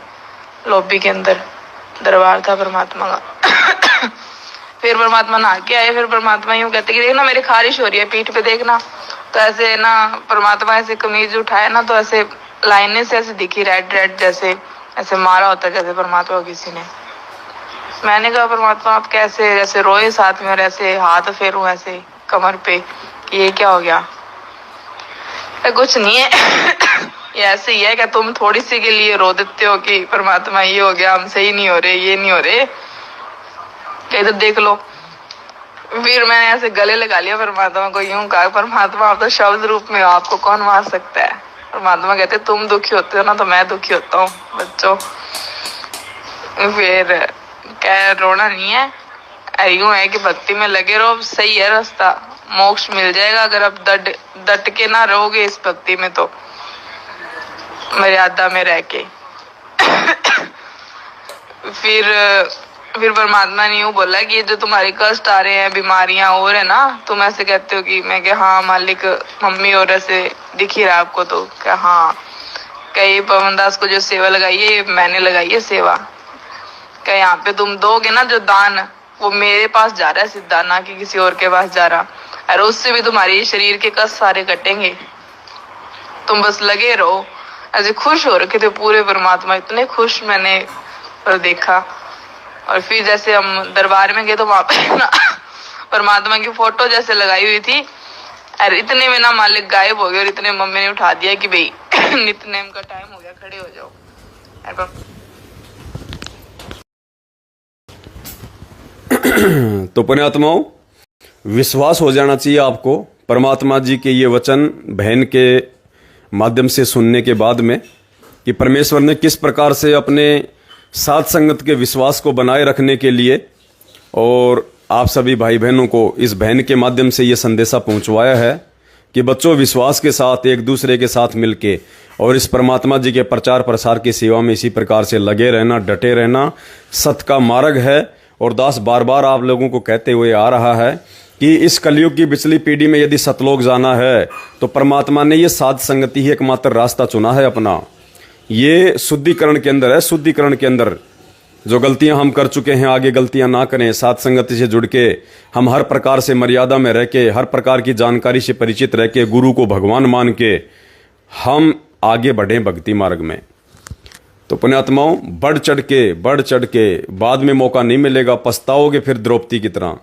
लॉबी के अंदर दरबार था परमात्मा का। फिर परमात्मा नहा के आए। फिर परमात्मा यूं कहते कि देखना मेरी खारिश हो रही है पीठ पे, देखना। तो ऐसे ना परमात्मा ऐसे कमीज उठाया ना, तो ऐसे लाइनें से ऐसे दिखी, रेड रेड जैसे ऐसे मारा होता जैसे परमात्मा को किसी ने। मैंने कहा परमात्मा आप कैसे? जैसे रोए साथ में और ऐसे हाथ फेरूं ऐसे कमर पे कि ये क्या हो गया? कुछ नहीं है। ये ऐसे ही है कि तुम थोड़ी सी के लिए रो देते हो कि परमात्मा ये हो गया, हम सही नहीं हो रहे, ये नहीं हो रहे, कहीं तो देख लो। फिर मैंने ऐसे गले लगा लिया परमात्मा को, यूं कहा परमात्मा आप तो शब्द रूप में हो, आपको कौन मार सकता है? परमात्मा कहते तुम दुखी होते हो ना तो मैं दुखी होता हूँ बच्चों। फिर क्या रोना नहीं है, यूं है कि भक्ति में लगे रहो, सही है रास्ता, मोक्ष मिल जाएगा अगर आप डट के ना रहोगे इस भक्ति में, तो मर्यादा में रह के। फिर परमात्मा ने यूं बोला कि ये जो तुम्हारे कष्ट आ रहे हैं, बीमारियां और है ना, तुम ऐसे कहते हो कि मैं क्या हाँ मालिक, मम्मी और ऐसे दिख ही रहा आपको, तो क्या हाँ कहीं पवन दास को जो सेवा लगाई है ये मैंने लगाई है सेवा। क्या यहाँ पे तुम दोगे ना जो दान, वो मेरे पास जा रहा है सीधा, ना कि किसी और के पास जा रहा, और उससे भी तुम्हारी शरीर के कष्ट सारे कटेंगे, तुम बस लगे रहो। ऐसे खुश हो रखे थे पूरे परमात्मा, इतने खुश मैंने पर देखा। और फिर जैसे हम दरबार में गए तो वहां पे ना परमात्मा की फोटो जैसे लगाई हुई थी, और इतने में ना मालिक गायब हो गए, और इतने मम्मी ने उठा दिया कि भाई नित्यनेम का टाइम हो गया, खड़े हो जाओ। तो पुण्यात्माओं, विश्वास हो जाना चाहिए आपको परमात्मा जी के ये वचन बहन के माध्यम से सुनने के बाद में, कि परमेश्वर ने किस प्रकार से अपने साथ संगत के विश्वास को बनाए रखने के लिए और आप सभी भाई बहनों को इस बहन के माध्यम से ये संदेशा पहुंचवाया है कि बच्चों विश्वास के साथ एक दूसरे के साथ मिलके और इस परमात्मा जी के प्रचार प्रसार की सेवा में इसी प्रकार से लगे रहना, डटे रहना सत्य का मार्ग है। और दास बार बार आप लोगों को कहते हुए आ रहा है कि इस कलयुग की पिछली पीढ़ी में यदि सतलोक जाना है तो परमात्मा ने ये साध संगति ही एकमात्र रास्ता चुना है अपना। ये शुद्धिकरण के अंदर है, शुद्धिकरण के अंदर जो गलतियां हम कर चुके हैं आगे गलतियां ना करें, साध संगति से जुड़ के हम हर प्रकार से मर्यादा में रह के, हर प्रकार की जानकारी से परिचित रह के, गुरु को भगवान मान के हम आगे बढ़ें भक्ति मार्ग में। तो पुण्यात्माओं, बढ़ चढ़ के बाद में मौका नहीं मिलेगा, पछताओगे फिर द्रौपदी की तरह,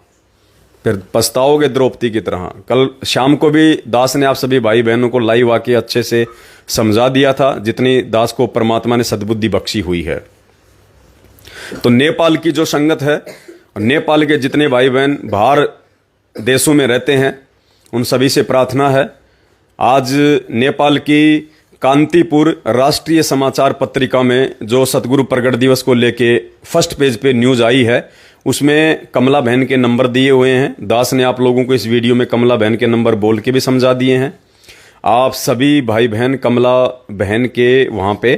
फिर पछताओगे द्रौपदी की तरह। कल शाम को भी दास ने आप सभी भाई बहनों को लाइव आके अच्छे से समझा दिया था, जितनी दास को परमात्मा ने सद्बुद्धि बख्शी हुई है। तो नेपाल की जो संगत है, नेपाल के जितने भाई बहन बाहर देशों में रहते हैं, उन सभी से प्रार्थना है, आज नेपाल की कांतिपुर राष्ट्रीय समाचार पत्रिका में जो सतगुरु प्रगट दिवस को लेके फर्स्ट पेज पे न्यूज आई है, उसमें कमला बहन के नंबर दिए हुए हैं। दास ने आप लोगों को इस वीडियो में कमला बहन के नंबर बोल के भी समझा दिए हैं। आप सभी भाई बहन कमला बहन के वहां पे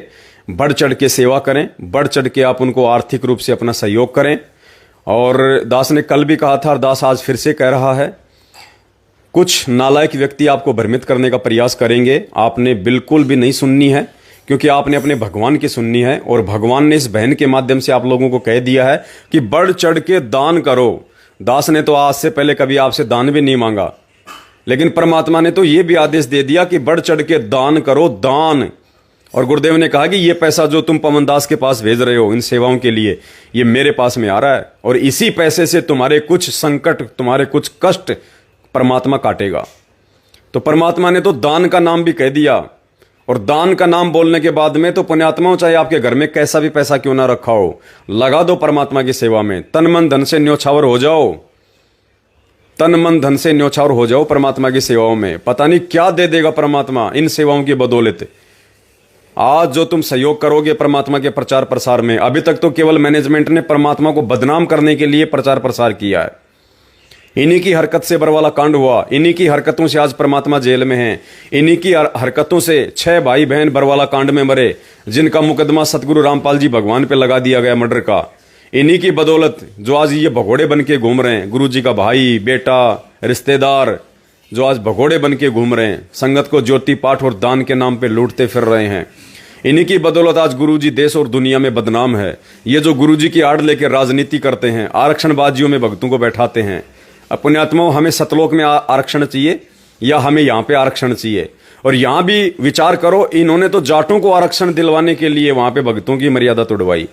बढ़ चढ़ के सेवा करें, बढ़ चढ़ के आप उनको आर्थिक रूप से अपना सहयोग करें। और दास ने कल भी कहा था और दास आज फिर से कह रहा है, कुछ नालायक व्यक्ति आपको भ्रमित करने का प्रयास करेंगे, आपने बिल्कुल भी नहीं सुननी है, क्योंकि आपने अपने भगवान की सुननी है। और भगवान ने इस बहन के माध्यम से आप लोगों को कह दिया है कि बढ़ चढ़ के दान करो। दास ने तो आज से पहले कभी आपसे दान भी नहीं मांगा, लेकिन परमात्मा ने तो ये भी आदेश दे दिया कि बढ़ चढ़ के दान करो, दान। और गुरुदेव ने कहा कि ये पैसा जो तुम पवन दास के पास भेज रहे हो इन सेवाओं के लिए, ये मेरे पास में आ रहा है, और इसी पैसे से तुम्हारे कुछ संकट, तुम्हारे कुछ कष्ट परमात्मा काटेगा। तो परमात्मा ने तो दान का नाम भी कह दिया, और दान का नाम बोलने के बाद में तो पुण्यात्माओं, चाहे आपके घर में कैसा भी पैसा क्यों ना रखा हो, लगा दो परमात्मा की सेवा में। तन मन धन से न्योछावर हो जाओ, तन मन धन से न्योछावर हो जाओ परमात्मा की सेवाओं में। पता नहीं क्या दे देगा परमात्मा इन सेवाओं की बदौलत। आज जो तुम सहयोग करोगे परमात्मा के प्रचार प्रसार में, अभी तक तो केवल मैनेजमेंट ने परमात्मा को बदनाम करने के लिए प्रचार प्रसार किया है। इन्हीं की हरकत से बरवाला कांड हुआ, इन्हीं की हरकतों से आज परमात्मा जेल में हैं, इन्हीं की हरकतों से 6 भाई बहन बरवाला कांड में मरे, जिनका मुकदमा सतगुरु रामपाल जी भगवान पे लगा दिया गया मर्डर का। इन्हीं की बदौलत जो आज ये भगोड़े बन के घूम रहे हैं, गुरु जी का भाई, बेटा, रिश्तेदार, जो आज भगोड़े बन के घूम रहे हैं, संगत को ज्योति पाठ और दान के नाम पे लूटते फिर रहे हैं। इन्हीं की बदौलत आज गुरुजी देश और दुनिया में बदनाम है। ये जो गुरुजी की आड़ लेकर राजनीति करते हैं, आरक्षणबाजियों में भक्तों को बैठाते हैं। पुण्यात्माओं, हमें सतलोक में आरक्षण चाहिए या हमें यहाँ पे आरक्षण चाहिए? और यहाँ भी विचार करो, इन्होंने तो जाटों को आरक्षण दिलवाने के लिए वहां पे भक्तों की मर्यादा तोड़वाई।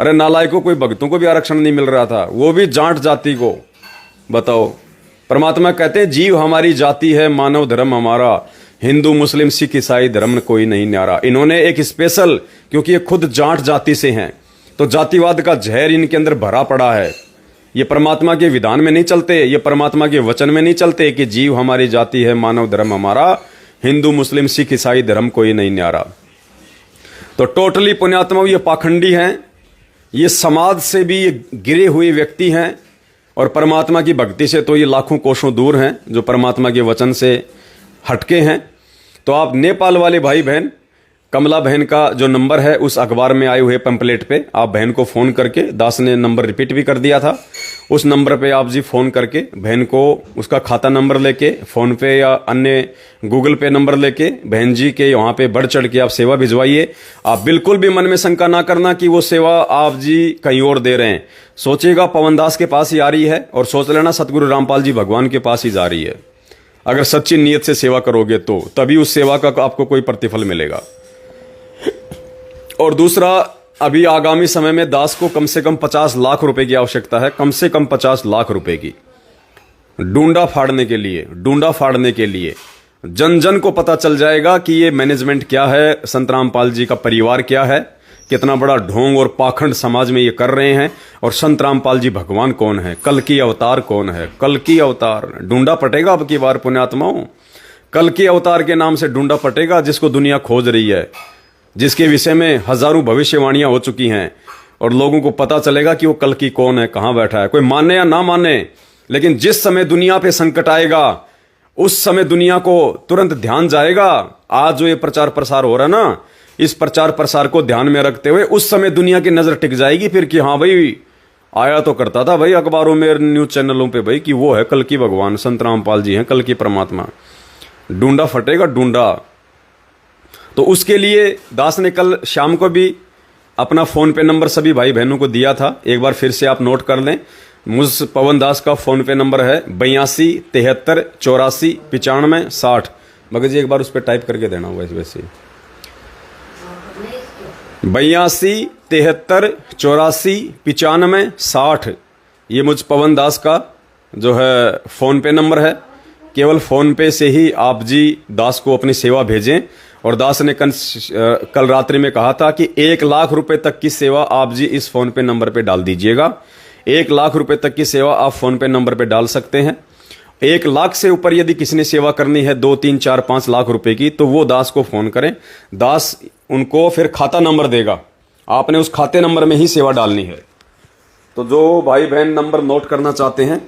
अरे नालायकों, कोई भक्तों को भी आरक्षण नहीं मिल रहा था, वो भी जाट जाति को। बताओ, परमात्मा कहते हैं जीव हमारी जाति है, मानव धर्म हमारा, हिंदू मुस्लिम सिख ईसाई धर्म कोई नहीं न्यारा। इन्होंने एक स्पेशल, क्योंकि ये खुद जाट जाति से हैं, तो जातिवाद का जहर इनके अंदर भरा पड़ा है। ये परमात्मा के विधान में नहीं चलते, ये परमात्मा के वचन में नहीं चलते कि जीव हमारी जाति है, मानव धर्म हमारा, हिंदू मुस्लिम सिख ईसाई धर्म कोई नहीं न्यारा। तो टोटली पुण्यात्मा ये पाखंडी हैं, ये समाज से भी ये गिरे हुए व्यक्ति हैं, और परमात्मा की भक्ति से तो ये लाखों कोसों दूर हैं, जो परमात्मा के वचन से हटके हैं। तो आप नेपाल वाले भाई बहन, कमला बहन का जो नंबर है उस अखबार में आए हुए पैम्पलेट पे आप बहन को फ़ोन करके, दास ने नंबर रिपीट भी कर दिया था, उस नंबर पे आप जी फ़ोन करके बहन को उसका खाता नंबर लेके, फ़ोन पे या अन्य गूगल पे नंबर लेके बहन जी के वहाँ पे बढ़ चढ़ के आप सेवा भिजवाइए। आप बिल्कुल भी मन में शंका ना करना कि वो सेवा आप जी कहीं और दे रहे हैं। सोचिएगा पवन दास के पास ही आ रही है, और सोच लेना सतगुरु रामपाल जी भगवान के पास ही जा रही है। अगर सच्ची नीयत से सेवा करोगे तो तभी उस सेवा का आपको कोई प्रतिफल मिलेगा। और दूसरा, अभी आगामी समय में दास को कम से कम 50 लाख रुपए की आवश्यकता है, कम से कम 50 लाख रुपए की, डूंडा फाड़ने के लिए। जन जन को पता चल जाएगा कि ये मैनेजमेंट क्या है, संत रामपाल जी का परिवार क्या है, कितना बड़ा ढोंग और पाखंड समाज में ये कर रहे हैं, और संत रामपाल जी भगवान कौन है, कल की अवतार कौन है। कल की अवतार डूंडा पटेगा अब की बार पुण्यात्माओं, कल की अवतार के नाम से डूंडा पटेगा, जिसको दुनिया खोज रही है, जिसके विषय में हजारों भविष्यवाणियां हो चुकी हैं, और लोगों को पता चलेगा कि वो कल की कौन है, कहां बैठा है। कोई माने या ना माने, लेकिन जिस समय दुनिया पे संकट आएगा उस समय दुनिया को तुरंत ध्यान जाएगा। आज जो ये प्रचार प्रसार हो रहा है ना, इस प्रचार प्रसार को ध्यान में रखते हुए उस समय दुनिया की नजर टिक जाएगी फिर कि हाँ भाई, आया तो करता था भाई अखबारों में, न्यूज चैनलों पे भाई, कि वो है कल की भगवान, संत रामपाल जी हैं कल की परमात्मा। डूंडा फटेगा, डूंडा। तो उसके लिए दास ने कल शाम को भी अपना फोन पे नंबर सभी भाई बहनों को दिया था, एक बार फिर से आप नोट कर लें। मुझ पवन दास का फोन पे नंबर है 82 73 84 95 60। मगर जी एक बार उस पर टाइप करके देना होगा, वैसे 82 73 84 95 60। ये मुझ पवन दास का जो है फोन पे नंबर है। केवल फोन पे से ही आप जी दास को अपनी सेवा भेजें। और दास ने कल रात्रि में कहा था कि 1 लाख रुपए तक की सेवा आप जी इस फोन पे नंबर पे डाल दीजिएगा। 1 लाख रुपए तक की सेवा आप फोन पे नंबर पे डाल सकते हैं। 1 लाख से ऊपर यदि किसी ने सेवा करनी है 2, 3, 4, 5 लाख रुपए की, तो वो दास को फोन करें। दास उनको फिर खाता नंबर देगा, आपने उस खाते नंबर में ही सेवा डालनी है। तो जो भाई बहन नंबर नोट करना चाहते हैं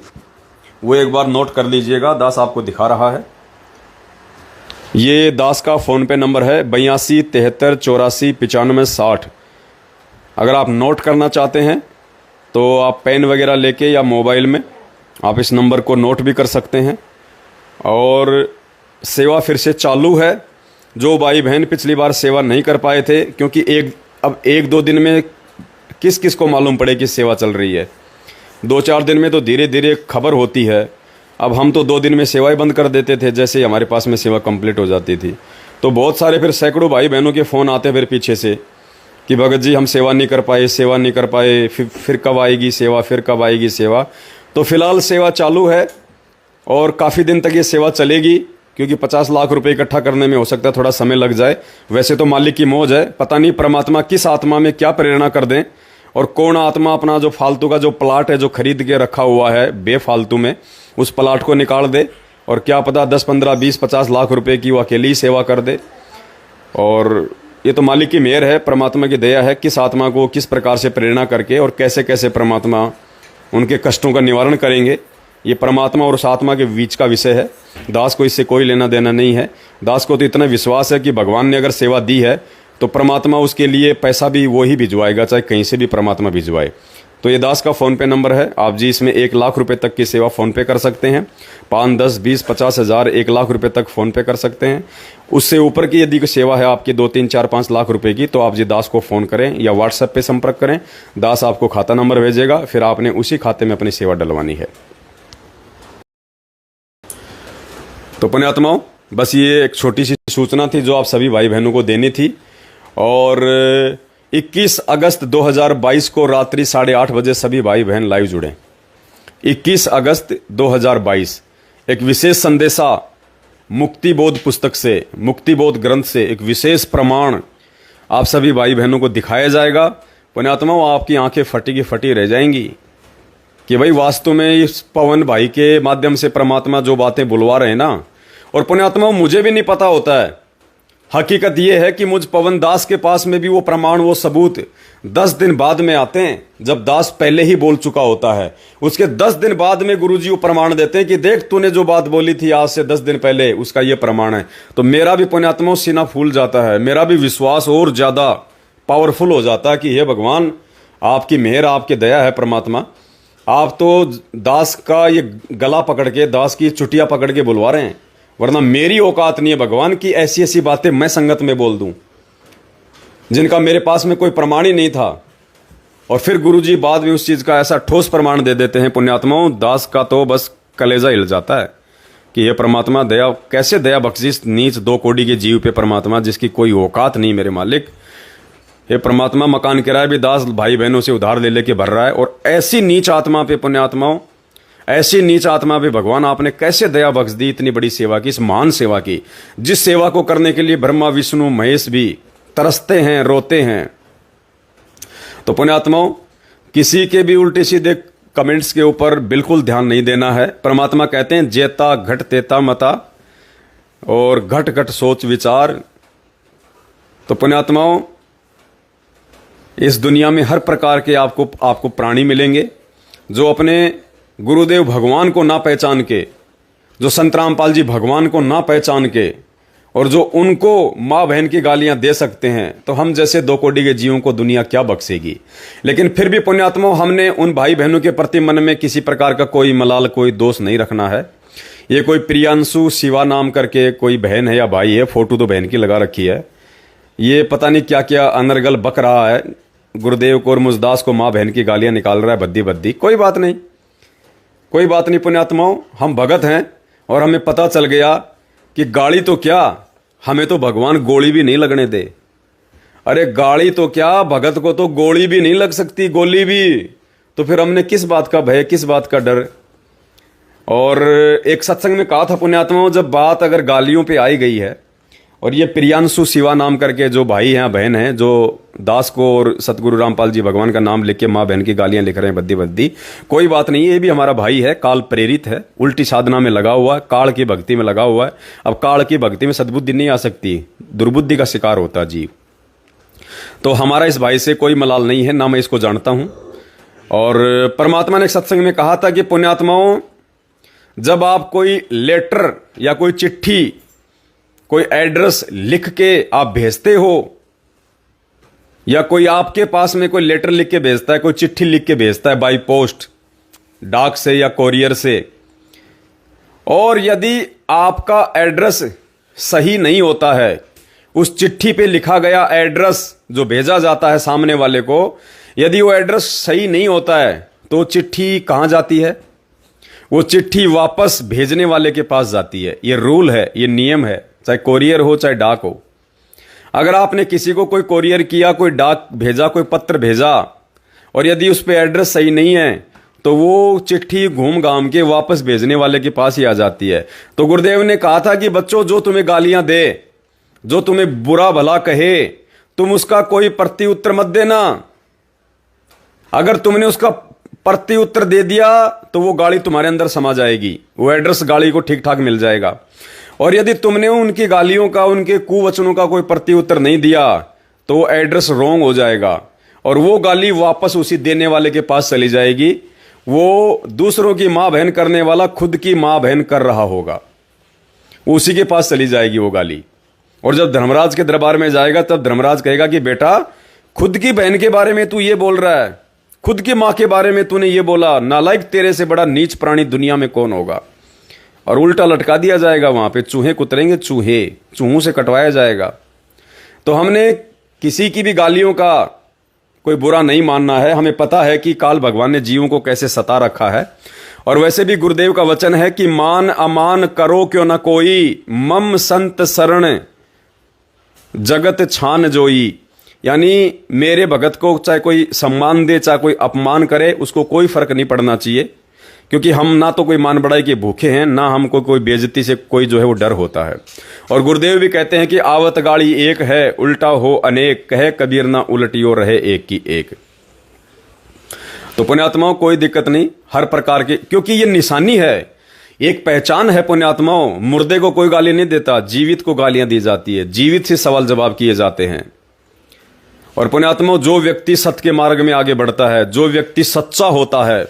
वो एक बार नोट कर लीजिएगा, दास आपको दिखा रहा है। ये दास का फोन पे नंबर है 82 73 84 95 60। अगर आप नोट करना चाहते हैं तो आप पेन वगैरह लेके या मोबाइल में आप इस नंबर को नोट भी कर सकते हैं। और सेवा फिर से चालू है। जो भाई बहन पिछली बार सेवा नहीं कर पाए थे, क्योंकि अब एक दो दिन में किस किस को मालूम पड़े कि सेवा चल रही है। 2-4 दिन में तो धीरे धीरे खबर होती है। अब हम तो 2 दिन में सेवाएं बंद कर देते थे जैसे ही हमारे पास में सेवा कंप्लीट हो जाती थी। तो बहुत सारे फिर सैकड़ों भाई बहनों के फ़ोन आते फिर पीछे से कि भगत जी हम सेवा नहीं कर पाए, फिर कब आएगी सेवा, फिर कब आएगी सेवा। तो फिलहाल सेवा चालू है और काफ़ी दिन तक ये सेवा चलेगी, क्योंकि 50 लाख रुपए इकट्ठा करने में हो सकता है थोड़ा समय लग जाए। वैसे तो मालिक की मौज है, पता नहीं परमात्मा किस आत्मा में क्या प्रेरणा कर दें और कौन आत्मा अपना जो फालतू का जो प्लाट है जो खरीद के रखा हुआ है बेफालतू में, उस प्लाट को निकाल दे और क्या पता 10, 15, 20, 50 लाख रुपए की वो अकेली ही सेवा कर दे। और ये तो मालिक की मेहर है, परमात्मा की दया है, किस आत्मा को किस प्रकार से प्रेरणा करके और कैसे कैसे परमात्मा उनके कष्टों का निवारण करेंगे, ये परमात्मा और उस आत्मा के बीच का विषय है। दास को इससे कोई लेना देना नहीं है। दास को तो इतना विश्वास है कि भगवान ने अगर सेवा दी है तो परमात्मा उसके लिए पैसा भी वो ही भिजवाएगा, चाहे कहीं से भी परमात्मा भिजवाए। तो ये दास का फ़ोन पे नंबर है। आप जी इसमें 1 लाख रुपए तक की सेवा फ़ोन पे कर सकते हैं। 5, 10, 20, 50 हज़ार 1 लाख रुपए तक फ़ोन पे कर सकते हैं। उससे ऊपर की यदि कोई सेवा है आपकी 2, 3, 4, 5 लाख रुपए की, तो आप जी दास को फ़ोन करें या व्हाट्सएप पे संपर्क करें। दास आपको खाता नंबर भेजेगा, फिर आपने उसी खाते में अपनी सेवा डलवानी है। तो पुण्यात्माओं, बस ये एक छोटी सी सूचना थी जो आप सभी भाई बहनों को देनी थी। और 21 अगस्त 2022 को रात्रि 8:30 बजे सभी भाई बहन लाइव जुड़े। 21 अगस्त 2022 एक विशेष संदेशा मुक्तिबोध पुस्तक से, मुक्तिबोध ग्रंथ से एक विशेष प्रमाण आप सभी भाई बहनों को दिखाया जाएगा। पुण्यात्माओं, आपकी आंखें फटी की फटी रह जाएंगी कि भाई वास्तव में इस पवन भाई के माध्यम से परमात्मा जो बातें बुलवा रहे हैं ना। और पुण्यात्माओं, मुझे भी नहीं पता होता है। हकीकत यह है कि मुझ पवन दास के पास में भी वो प्रमाण, वो सबूत 10 दिन बाद में आते हैं, जब दास पहले ही बोल चुका होता है। उसके 10 दिन बाद में गुरुजी वो प्रमाण देते हैं कि देख तूने जो बात बोली थी आज से 10 दिन पहले, उसका ये प्रमाण है। तो मेरा भी पुण्यात्माओं सीना फूल जाता है, मेरा भी विश्वास और ज्यादा पावरफुल हो जाता है कि हे भगवान, आपकी मेहर, आपकी दया है परमात्मा। आप तो दास का ये गला पकड़ के, दास की चुटिया पकड़ के बुलवा रहे हैं, वरना मेरी औकात नहीं है भगवान की ऐसी ऐसी बातें मैं संगत में बोल दूं जिनका मेरे पास में कोई प्रमाण ही नहीं था। और फिर गुरुजी बाद में उस चीज का ऐसा ठोस प्रमाण दे देते हैं। पुण्यात्माओं, दास का तो बस कलेजा हिल जाता है कि ये परमात्मा दया, कैसे दया बख्शिश नीच 2 कोड़ी के जीव पे परमात्मा, जिसकी कोई औकात नहीं मेरे मालिक। हे परमात्मा, मकान किराया भी दास भाई बहनों से उधार ले लेके भर रहा है, और ऐसी नीच आत्मा पे पुण्यात्माओं, ऐसी नीच आत्मा पे भगवान आपने कैसे दया बख्श दी इतनी बड़ी सेवा की, इस महान सेवा की, जिस सेवा को करने के लिए ब्रह्मा विष्णु महेश भी तरसते हैं, रोते हैं। तो पुण्यात्माओं, किसी के भी उल्टे सीधे कमेंट्स के ऊपर बिल्कुल ध्यान नहीं देना है। परमात्मा कहते हैं जेता घट तेता मता, और घट घट सोच विचार। तो पुण्यात्माओं, इस दुनिया में हर प्रकार के आपको प्राणी मिलेंगे जो अपने गुरुदेव भगवान को ना पहचान के, जो संत रामपाल जी भगवान को ना पहचान के, और जो उनको माँ बहन की गालियां दे सकते हैं, तो हम जैसे 2 कोड़ी के जीवों को दुनिया क्या बख्शेगी। लेकिन फिर भी पुण्यात्माओं, हमने उन भाई बहनों के प्रति मन में किसी प्रकार का कोई मलाल, कोई दोष नहीं रखना है। ये कोई प्रियांशु शिवा नाम करके कोई बहन है या भाई है, फोटो तो बहन की लगा रखी है, ये पता नहीं क्या क्या अनर्गल बक रहा है, गुरुदेव को और मुजदास को माँ बहन की गालियां निकाल रहा है बद्दी बद्दी। कोई बात नहीं, कोई बात नहीं पुण्यात्माओं, हम भगत हैं और हमें पता चल गया कि गाली तो क्या, हमें तो भगवान गोली भी नहीं लगने दे। अरे गाली तो क्या, भगत को तो गोली भी नहीं लग सकती, गोली भी। तो फिर हमने किस बात का भय, किस बात का डर। और एक सत्संग में कहा था पुण्यात्माओं, जब बात अगर गालियों पे आई गई है, और ये प्रियांशु शिवा नाम करके जो भाई हैं बहन हैं, जो दास को और सतगुरु रामपाल जी भगवान का नाम लिख के माँ बहन की गालियां लिख रहे हैं बद्दी बद्दी, कोई बात नहीं, ये भी हमारा भाई है, काल प्रेरित है, उल्टी साधना में लगा हुआ है, काल की भक्ति में लगा हुआ है। अब काल की भक्ति में सद्बुद्धि नहीं आ सकती, दुर्बुद्धि का शिकार होता जीव। तो हमारा इस भाई से कोई मलाल नहीं है, ना मैं इसको जानता हूं। और परमात्मा ने एक सत्संग में कहा था कि पुण्यात्माओं, जब आप कोई लेटर या कोई चिट्ठी, कोई एड्रेस लिख के आप भेजते हो, या कोई आपके पास में कोई लेटर लिख के भेजता है, कोई चिट्ठी लिख के भेजता है बाई पोस्ट, डाक से या कोरियर से, और यदि आपका एड्रेस सही नहीं होता है, उस चिट्ठी पे लिखा गया एड्रेस जो भेजा जाता है सामने वाले को, यदि वो एड्रेस सही नहीं होता है तो चिट्ठी कहां जाती है? वो चिट्ठी वापस भेजने वाले के पास जाती है। ये रूल है, ये नियम है, चाहे कोरियर हो चाहे डाक हो। अगर आपने किसी को कोई कोरियर किया, कोई डाक भेजा, कोई पत्र भेजा, और यदि उस पर एड्रेस सही नहीं है तो वो चिट्ठी घूम घाम के वापस भेजने वाले के पास ही आ जाती है। तो गुरुदेव ने कहा था कि बच्चों, जो तुम्हें गालियां दे, जो तुम्हें बुरा भला कहे, तुम उसका कोई प्रति उत्तर मत देना। अगर तुमने उसका प्रति उत्तर दे दिया तो वो गाली तुम्हारे अंदर समा जाएगी, वो एड्रेस गाली को ठीक ठाक मिल जाएगा। और यदि तुमने उनकी गालियों का, उनके कुवचनों का कोई प्रति उत्तर नहीं दिया तो वो एड्रेस रॉन्ग हो जाएगा और वो गाली वापस उसी देने वाले के पास चली जाएगी। वो दूसरों की मां बहन करने वाला खुद की मां बहन कर रहा होगा, उसी के पास चली जाएगी वो गाली। और जब धर्मराज के दरबार में जाएगा तब धर्मराज कहेगा कि बेटा, खुद की बहन के बारे में तू ये बोल रहा है, खुद की मां के बारे में तूने ये बोला, नालायक, तेरे से बड़ा नीच प्राणी दुनिया में कौन होगा। और उल्टा लटका दिया जाएगा, वहां पे चूहे कुतरेंगे, चूहों से कटवाया जाएगा। तो हमने किसी की भी गालियों का कोई बुरा नहीं मानना है। हमें पता है कि काल भगवान ने जीवों को कैसे सता रखा है। और वैसे भी गुरुदेव का वचन है कि मान अमान करो क्यों न कोई, मम संत शरण जगत छान जोई। यानी मेरे भगत को चाहे कोई सम्मान दे चाहे कोई अपमान करे, उसको कोई फर्क नहीं पड़ना चाहिए, क्योंकि हम ना तो कोई मान बढ़ाई के भूखे हैं, ना हमको कोई बेइज्जती से कोई जो है वो डर होता है। और गुरुदेव भी कहते हैं कि आवत गाड़ी एक है, उल्टा हो अनेक, कहे कबीर ना उलटियो रहे एक की एक। तो पुण्यात्माओं, कोई दिक्कत नहीं, हर प्रकार के, क्योंकि ये निशानी है, एक पहचान है पुण्यात्माओं। मुर्दे को कोई गाली नहीं देता, जीवित को गालियां दी जाती है, जीवित से सवाल जवाब किए जाते हैं। और पुण्यात्माओं, जो व्यक्ति सत्य के मार्ग में आगे बढ़ता है, जो व्यक्ति सच्चा होता है,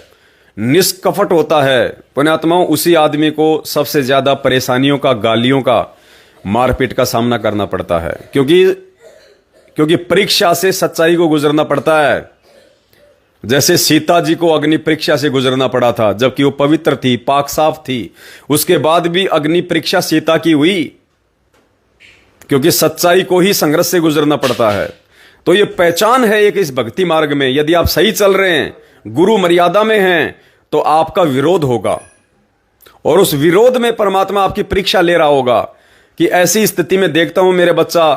निष्कपट होता है, पुण्यात्माओं, उसी आदमी को सबसे ज्यादा परेशानियों का, गालियों का, मारपीट का सामना करना पड़ता है। क्योंकि परीक्षा से सच्चाई को गुजरना पड़ता है। जैसे सीता जी को अग्नि परीक्षा से गुजरना पड़ा था, जबकि वो पवित्र थी, पाक साफ थी, उसके बाद भी अग्नि परीक्षा सीता की हुई, क्योंकि सच्चाई को ही संघर्ष से गुजरना पड़ता है। तो ये पहचान है एक इस भक्ति मार्ग में। यदि आप सही चल रहे हैं, गुरु मर्यादा में हैं, तो आपका विरोध होगा, और उस विरोध में परमात्मा आपकी परीक्षा ले रहा होगा कि ऐसी स्थिति में देखता हूं मेरे बच्चा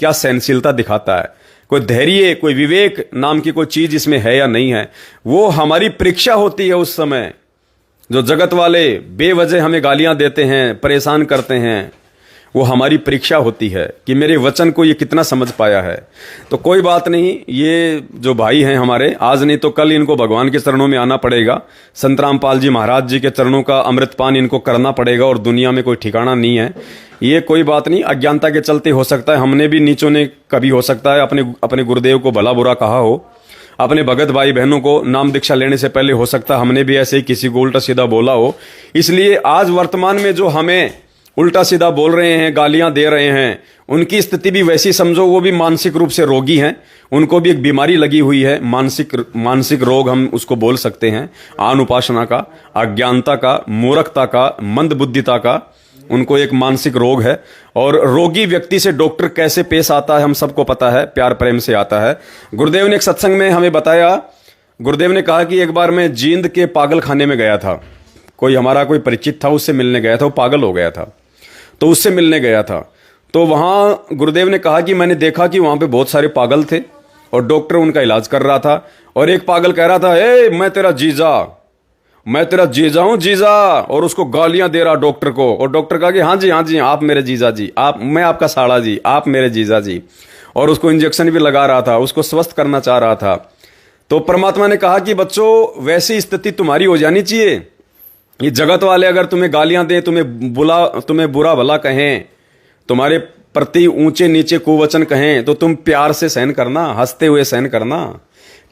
क्या सहनशीलता दिखाता है, कोई धैर्य, कोई विवेक नाम की कोई चीज इसमें है या नहीं है। वो हमारी परीक्षा होती है उस समय। जो जगत वाले बेवजह हमें गालियां देते हैं, परेशान करते हैं, वो हमारी परीक्षा होती है कि मेरे वचन को ये कितना समझ पाया है। तो कोई बात नहीं, ये जो भाई हैं हमारे, आज नहीं तो कल इनको भगवान के चरणों में आना पड़ेगा। संत रामपाल जी महाराज जी के चरणों का अमृतपान इनको करना पड़ेगा, और दुनिया में कोई ठिकाना नहीं है। ये कोई बात नहीं, अज्ञानता के चलते हो सकता है हमने भी, नीचों ने कभी हो सकता है अपने गुरुदेव को भला बुरा कहा हो, अपने भगत भाई बहनों को नाम दीक्षा लेने से पहले हो सकता है हमने भी ऐसे ही किसी को उल्टा सीधा बोला हो। इसलिए आज वर्तमान में जो हमें उल्टा सीधा बोल रहे हैं, गालियां दे रहे हैं, उनकी स्थिति भी वैसी समझो, वो भी मानसिक रूप से रोगी हैं, उनको भी एक बीमारी लगी हुई है, मानसिक रोग हम उसको बोल सकते हैं, आन उपासना का, अज्ञानता का, मूर्खता का, मंदबुद्धिता का, उनको एक मानसिक रोग है। और रोगी व्यक्ति से डॉक्टर कैसे पेश आता है हम सबको पता है, प्यार प्रेम से आता है। गुरुदेव ने एक सत्संग में हमें बताया, गुरुदेव ने कहा कि एक बार मैं जींद के पागल खाने में गया था, कोई हमारा कोई परिचित था, उससे मिलने गया था, वो पागल हो गया था, तो उससे मिलने गया था। तो वहां गुरुदेव ने कहा कि मैंने देखा कि वहां पे बहुत सारे पागल थे और डॉक्टर उनका इलाज कर रहा था। और एक पागल कह रहा था, मैं तेरा जीजा हूं, जीजा, और उसको गालियां दे रहा डॉक्टर को। और डॉक्टर कहा कि हाँ जी आप मेरे जीजा जी, मैं आपका साड़ा जी, आप मेरे जीजा जी। और उसको इंजेक्शन भी लगा रहा था, उसको स्वस्थ करना चाह रहा था। तो परमात्मा ने कहा कि बच्चों, वैसी स्थिति तुम्हारी हो जानी चाहिए। ये जगत वाले अगर तुम्हें गालियां दें, तुम्हें बुरा भला कहें, तुम्हारे प्रति ऊंचे नीचे कुवचन कहें, तो तुम प्यार से सहन करना, हंसते हुए सहन करना,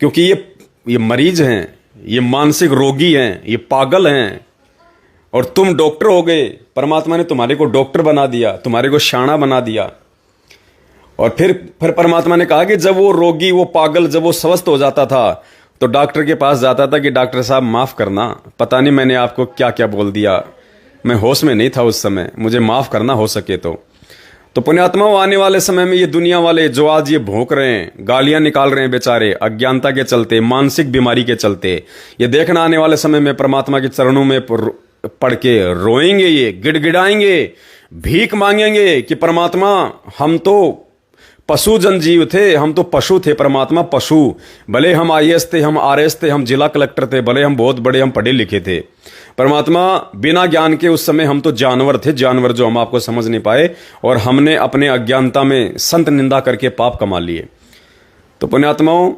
क्योंकि ये मरीज हैं, ये मानसिक रोगी हैं, ये पागल हैं, और तुम डॉक्टर हो गए। परमात्मा ने तुम्हारे को डॉक्टर बना दिया, तुम्हारे को शाना बना दिया। और फिर परमात्मा ने कहा कि जब वो रोगी, वो पागल, जब वो स्वस्थ हो जाता था तो डॉक्टर के पास जाता था कि डॉक्टर साहब माफ करना, पता नहीं मैंने आपको क्या क्या बोल दिया, मैं होश में नहीं था उस समय, मुझे माफ करना हो सके तो पुण्यात्माओं, आने वाले समय में ये दुनिया वाले जो आज ये भौंक रहे हैं, गालियां निकाल रहे हैं बेचारे, अज्ञानता के चलते, मानसिक बीमारी के चलते, ये देखना आने वाले समय में परमात्मा के चरणों में पड़ के रोएंगे, ये गिड़गिड़ाएंगे, भीख मांगेंगे कि परमात्मा हम तो पशु जनजीव थे, हम तो पशु थे परमात्मा, पशु। भले हम IAS थे, हम RS थे, हम जिला कलेक्टर थे, भले हम बहुत बड़े, हम पढ़े लिखे थे, परमात्मा बिना ज्ञान के उस समय हम तो जानवर थे, जानवर जो हम आपको समझ नहीं पाए, और हमने अपने अज्ञानता में संत निंदा करके पाप कमा लिए। तो पुण्यात्माओं,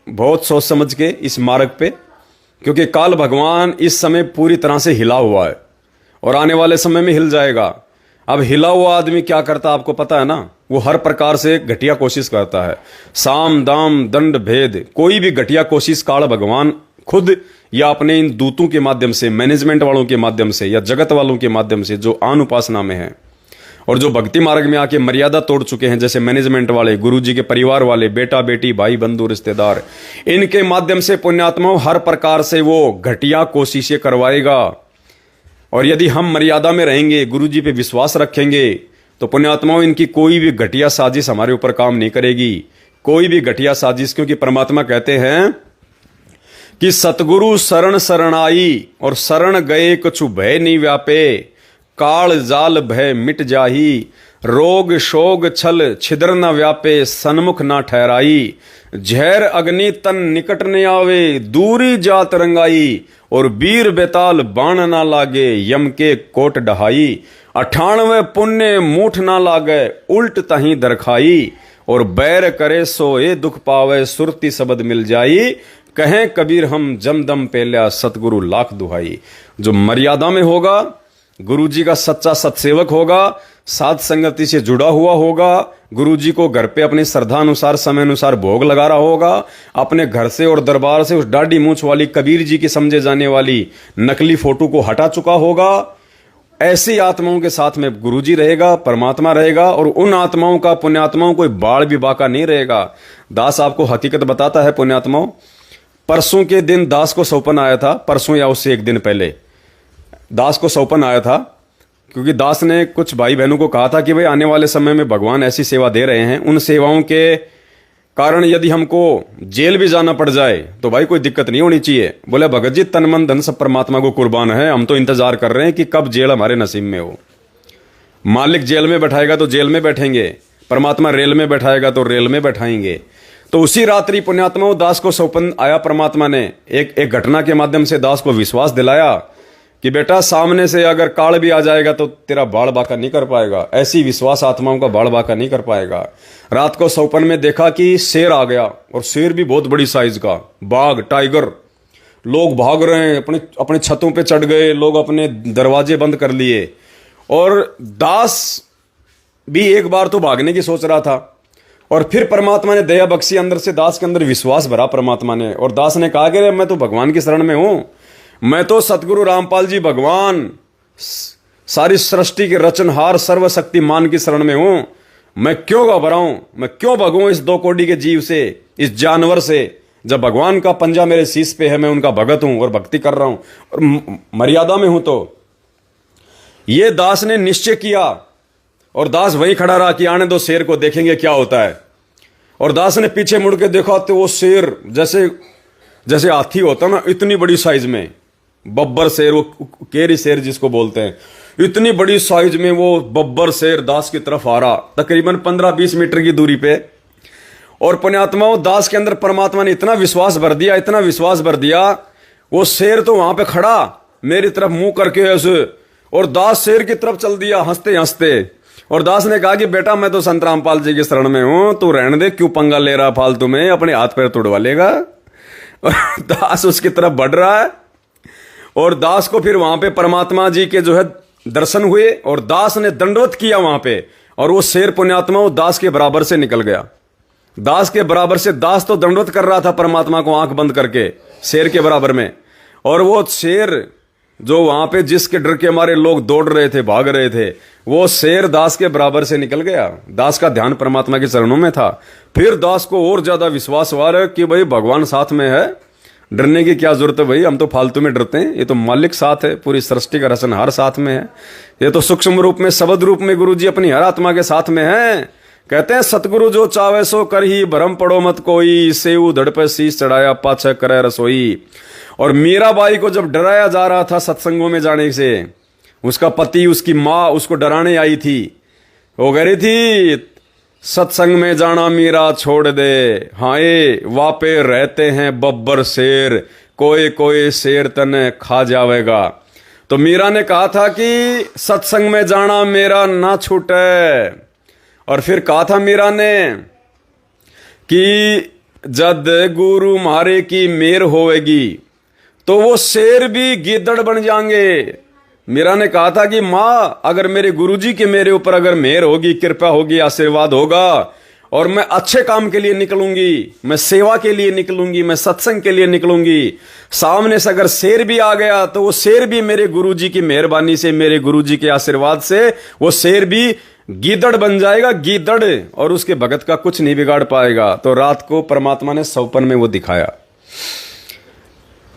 बहुत सोच समझ के इस मार्ग पे, क्योंकि काल भगवान इस समय पूरी तरह से हिला हुआ है और आने वाले समय में हिल जाएगा। अब हिला हुआ आदमी क्या करता आपको पता है ना, वो हर प्रकार से घटिया कोशिश करता है, साम दाम दंड भेद, कोई भी घटिया कोशिश काल भगवान खुद या अपने इन दूतों के माध्यम से, मैनेजमेंट वालों के माध्यम से या जगत वालों के माध्यम से जो आन उपासना में है और जो भक्ति मार्ग में आके मर्यादा तोड़ चुके हैं, जैसे मैनेजमेंट वाले, गुरुजी के परिवार वाले, बेटा बेटी, भाई बंधु रिश्तेदार, इनके माध्यम से पुण्यात्माओं हर प्रकार से वो घटिया कोशिशें करवाएगा। और यदि हम मर्यादा में रहेंगे, गुरुजी पे विश्वास रखेंगे, तो पुण्यात्माओं इनकी कोई भी घटिया साजिश हमारे ऊपर काम नहीं करेगी, कोई भी घटिया साजिश। क्योंकि परमात्मा कहते हैं कि सतगुरु शरण शरणाई और शरण गए कछु भय नहीं व्यापे, काल जाल भय मिट जाही, रोग शोग छल छिद्र न व्यापे, सन्मुख न ठहराई, झैर अग्नि तन निकट न आवे, दूरी जात रंगाई, और वीर बेताल बाण ना लागे, यम के कोट डहाई, 98 पुण्य मूठ ना लागे, उल्ट तही दरखाई, और बैर करे सोए दुख पावे, सुरती शब्द मिल जाई, कहें कबीर हम जमदम पेल्या, सतगुरु लाख दुहाई। जो मर्यादा में होगा, गुरुजी का सच्चा सत्सेवक होगा, साध संगति से जुड़ा हुआ होगा, गुरुजी को घर पे अपनी श्रद्धा अनुसार, समय अनुसार भोग लगा रहा होगा, अपने घर से और दरबार से उस डाढ़ी मूंछ वाली कबीर जी की समझे जाने वाली नकली फोटो को हटा चुका होगा, ऐसी आत्माओं के साथ में गुरुजी रहेगा, परमात्मा रहेगा, और उन आत्माओं का, पुण्यात्माओं कोई बाढ़ भी बाका नहीं रहेगा। दास आपको हकीकत बताता है पुण्यात्माओं, परसों के दिन दास को सौपन आया था, परसों या उससे एक दिन पहले दास को सौपन आया था, क्योंकि दास ने कुछ भाई बहनों को कहा था कि भाई आने वाले समय में भगवान ऐसी सेवा दे रहे हैं, उन सेवाओं के कारण यदि हमको जेल भी जाना पड़ जाए तो भाई कोई दिक्कत नहीं होनी चाहिए। बोले भगत जी तन मन धन सब परमात्मा को कुर्बान है, हम तो इंतजार कर रहे हैं कि कब जेल हमारे नसीब में हो। मालिक जेल में बैठाएगा तो जेल में बैठेंगे, परमात्मा रेल में बैठाएगा तो रेल में बैठाएंगे। तो उसी रात्रि पुण्यात्माओं दास को सौपन आया, परमात्मा ने एक घटना के माध्यम से दास को विश्वास दिलाया कि बेटा सामने से अगर काल भी आ जाएगा तो तेरा बाढ़ बाका नहीं कर पाएगा, ऐसी विश्वास आत्माओं का बाढ़ बाका नहीं कर पाएगा। रात को सौपन में देखा कि शेर आ गया, और शेर भी बहुत बड़ी साइज का, बाघ, टाइगर, लोग भाग रहे हैं, अपने छतों पे चढ़ गए, लोग अपने दरवाजे बंद कर लिए, और दास भी एक बार तो भागने की सोच रहा था, और फिर परमात्मा ने दया बख्शी, अंदर से दास के अंदर विश्वास भरा परमात्मा ने, और दास ने कहा कि मैं तो भगवान की शरण में हूं, मैं तो सतगुरु रामपाल जी भगवान, सारी सृष्टि के रचनहार सर्वशक्तिमान की शरण में हूं, मैं क्यों घबराऊं, मैं क्यों भगूं इस 2 कोटि के जीव से, इस जानवर से, जब भगवान का पंजा मेरे शीश पे है, मैं उनका भगत हूं और भक्ति कर रहा हूं और मर्यादा में हूं। तो ये दास ने निश्चय किया, और दास वहीं खड़ा रहा कि आने दो शेर को, देखेंगे क्या होता है। और दास ने पीछे मुड़ के देखा तो वो शेर जैसे हाथी होता ना, इतनी बड़ी साइज में, बब्बर शेर, वो केरी शेर जिसको बोलते हैं, इतनी बड़ी साइज में वो बब्बर शेर दास की तरफ आ रहा, तकरीबन 15-20 मीटर की दूरी पे। और पुण्यात्माओं दास के अंदर परमात्मा ने इतना विश्वास भर दिया, इतना विश्वास भर दिया, वो शेर तो वहां पे खड़ा मेरी तरफ मुंह करके ऐसे, और दास शेर की तरफ चल दिया हंसते हंसते। और दास ने कहा कि बेटा मैं तो संत रामपाल जी की शरण में हूं, तू रहने दे, क्यों पंगा ले रहा फालतू में, अपने हाथ पैर तोड़वा लेगा। और दास उसकी तरफ बढ़ रहा है, और दास को फिर वहां पे परमात्मा जी के जो है दर्शन हुए, और दास ने दंडवत किया वहां पे, और वो शेर पुण्यात्मा वो दास के बराबर से निकल गया, दास के बराबर से। दास तो दंडवत कर रहा था परमात्मा को आंख बंद करके शेर के बराबर में, और वो शेर जो वहां पे जिसके डर के हमारे लोग दौड़ रहे थे, भाग रहे थे, वो शेर दास के बराबर से निकल गया। दास का ध्यान परमात्मा के चरणों में था। फिर दास को और ज्यादा विश्वास हुआ है कि भाई भगवान साथ में है, डरने की क्या जरूरत है भाई, हम तो फालतू में डरते हैं, ये तो मालिक साथ है, पूरी सृष्टि का रचनहार साथ में है, ये तो सूक्ष्म रूप में शब्द रूप में गुरु जी अपनी हर आत्मा के साथ में है। कहते हैं सतगुरु जो चावे सो कर ही, भरम पड़ो मत कोई, सेऊ धड़ पे शीश चढ़ाया पाछे करे रसोई। और मीराबाई को जब डराया जा रहा था सत्संगों में जाने से, उसका पति उसकी माँ उसको डराने आई थी, वो कह रही थी सत्संग में जाना मीरा छोड़ दे, हाय वापे रहते हैं बब्बर शेर, कोई कोई शेर तने खा जावेगा। तो मीरा ने कहा था कि सत्संग में जाना मेरा ना छूटे। और फिर कहा था मीरा ने कि जद गुरु मारे की मेर होवेगी तो वो शेर भी गिद्दड़ बन जाएंगे। मीरा ने कहा था कि माँ अगर मेरे गुरुजी के मेरे ऊपर अगर मेहर होगी, कृपा होगी, आशीर्वाद होगा और मैं अच्छे काम के लिए निकलूंगी, मैं सेवा के लिए निकलूंगी, मैं सत्संग के लिए निकलूंगी, सामने से अगर शेर भी आ गया तो वो शेर भी मेरे गुरुजी की मेहरबानी से, मेरे गुरुजी के आशीर्वाद से वो शेर भी गीदड़ बन जाएगा, गीदड़, और उसके भगत का कुछ नहीं बिगाड़ पाएगा। तो रात को परमात्मा ने सौपन में वो दिखाया।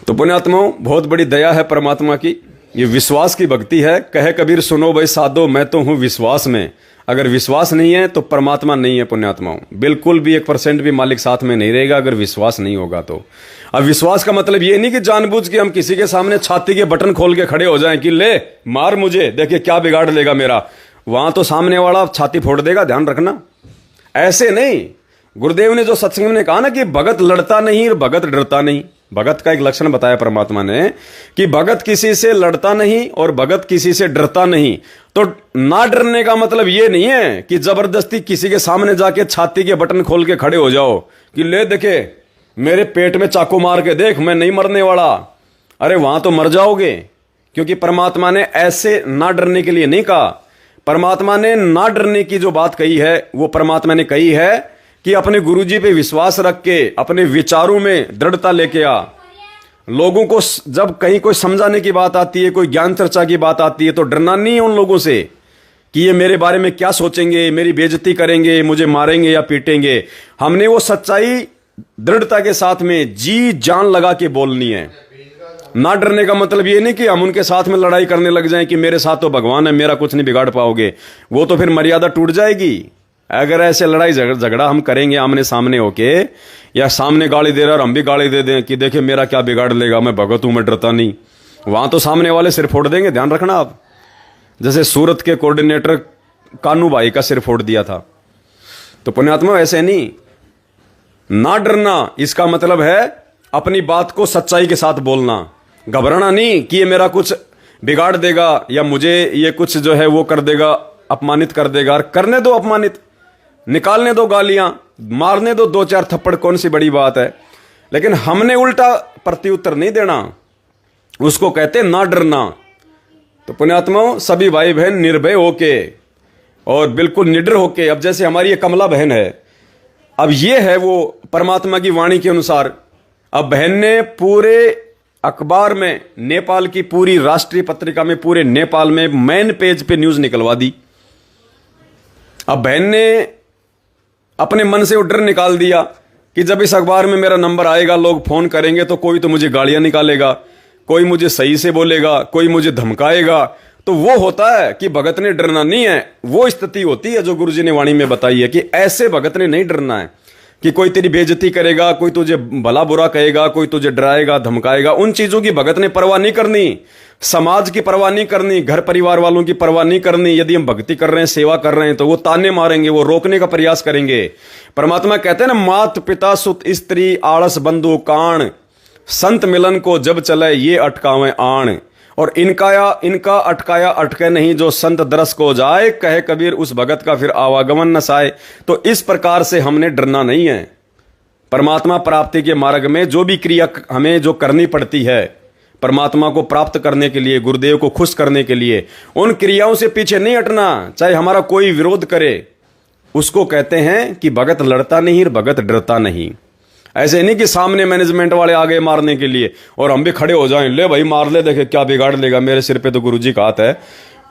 तो पुण्यात्माओं, बहुत बड़ी दया है परमात्मा की, ये विश्वास की भक्ति है। कहे कबीर सुनो भाई साधो, मैं तो हूं विश्वास में। अगर विश्वास नहीं है तो परमात्मा नहीं है पुण्यात्माओं, बिल्कुल भी 1% भी मालिक साथ में नहीं रहेगा अगर विश्वास नहीं होगा तो। अब विश्वास का मतलब ये नहीं कि जानबूझ के हम किसी के सामने छाती के बटन खोल के खड़े हो जाएं कि ले मार मुझे, देखिए क्या बिगाड़ लेगा मेरा, वहां तो सामने वाला छाती फोड़ देगा, ध्यान रखना। ऐसे नहीं, गुरुदेव ने जो सत्संग में कहा ना कि भगत लड़ता नहीं और भगत डरता नहीं, भगत का एक लक्षण बताया परमात्मा ने कि भगत किसी से लड़ता नहीं और भगत किसी से डरता नहीं। तो ना डरने का मतलब ये नहीं है कि जबरदस्ती किसी के सामने जाके छाती के बटन खोल के खड़े हो जाओ कि ले देखे मेरे पेट में चाकू मार के देख, मैं नहीं मरने वाला। अरे वहां तो मर जाओगे, क्योंकि परमात्मा ने ऐसे ना डरने के लिए नहीं कहा। परमात्मा ने ना डरने की जो बात कही है वो परमात्मा ने कही है कि अपने गुरुजी पे विश्वास रख के अपने विचारों में दृढ़ता लेके आ। लोगों को जब कहीं कोई समझाने की बात आती है, कोई ज्ञान चर्चा की बात आती है, तो डरना नहीं है उन लोगों से कि ये मेरे बारे में क्या सोचेंगे, मेरी बेइज्जती करेंगे, मुझे मारेंगे या पीटेंगे। हमने वो सच्चाई दृढ़ता के साथ में जी जान लगा के बोलनी है। ना डरने का मतलब ये नहीं कि हम उनके साथ में लड़ाई करने लग जाएं कि मेरे साथ तो भगवान है, मेरा कुछ नहीं बिगाड़ पाओगे। वो तो फिर मर्यादा टूट जाएगी। अगर ऐसे लड़ाई झगड़ा हम करेंगे आमने सामने होके, या सामने गाली दे रहा और हम भी गाली दे दें कि देखे मेरा क्या बिगाड़ लेगा, मैं भगत हूं, मैं डरता नहीं, वहां तो सामने वाले सिर फोड़ देंगे। ध्यान रखना आप, जैसे सूरत के कोऑर्डिनेटर कानू भाई का सिर फोड़ दिया था। तो पुण्यात्मा ऐसे नहीं, ना डरना इसका मतलब है अपनी बात को सच्चाई के साथ बोलना, घबराना नहीं कि ये मेरा कुछ बिगाड़ देगा या मुझे ये कुछ जो है वो कर देगा, अपमानित कर देगा। करने दो अपमानित, निकालने दो गालियां, मारने दो 2-4 थप्पड़, कौन सी बड़ी बात है। लेकिन हमने उल्टा प्रत्युत्तर नहीं देना, उसको कहते ना डरना। तो पुण्यात्माओं, सभी भाई बहन निर्भय होके और बिल्कुल निडर होके, अब जैसे हमारी ये कमला बहन है, अब ये है वो परमात्मा की वाणी के अनुसार। अब बहन ने पूरे अखबार में, नेपाल की पूरी राष्ट्रीय पत्रिका में, पूरे नेपाल में मेन पेज पे न्यूज निकलवा दी। अब बहन ने अपने मन से वो डर निकाल दिया कि जब इस अखबार में मेरा नंबर आएगा, लोग फोन करेंगे तो कोई तो मुझे गालियां निकालेगा, कोई मुझे सही से बोलेगा, कोई मुझे धमकाएगा। तो वो होता है कि भगत ने डरना नहीं है। वो स्थिति होती है जो गुरुजी ने वाणी में बताई है कि ऐसे भगत ने नहीं डरना है कि कोई तेरी बेइज्जती करेगा, कोई तुझे भला बुरा कहेगा, कोई तुझे डराएगा, धमकाएगा। उन चीजों की भगत ने परवाह नहीं करनी, समाज की परवाह नहीं करनी, घर परिवार वालों की परवाह नहीं करनी। यदि हम भक्ति कर रहे हैं, सेवा कर रहे हैं, तो वो ताने मारेंगे, वो रोकने का प्रयास करेंगे। परमात्मा कहते हैं ना, मात पिता सुत स्त्री आलस बंधु काण, संत मिलन को जब चले ये अटकावे आण। और इनका अटकाया अटके नहीं, जो संत दरस को जाए, कहे कबीर उस भगत का फिर आवागमन न साए। तो इस प्रकार से हमने डरना नहीं है। परमात्मा प्राप्ति के मार्ग में जो भी क्रिया हमें जो करनी पड़ती है परमात्मा को प्राप्त करने के लिए, गुरुदेव को खुश करने के लिए, उन क्रियाओं से पीछे नहीं हटना, चाहे हमारा कोई विरोध करे। उसको कहते हैं कि भगत लड़ता नहीं और भगत डरता नहीं। ऐसे नहीं कि सामने मैनेजमेंट वाले आ गए मारने के लिए और हम भी खड़े हो जाएं, ले भाई मार ले, देखे क्या बिगाड़ लेगा, मेरे सिर पे तो गुरुजी का हाथ है।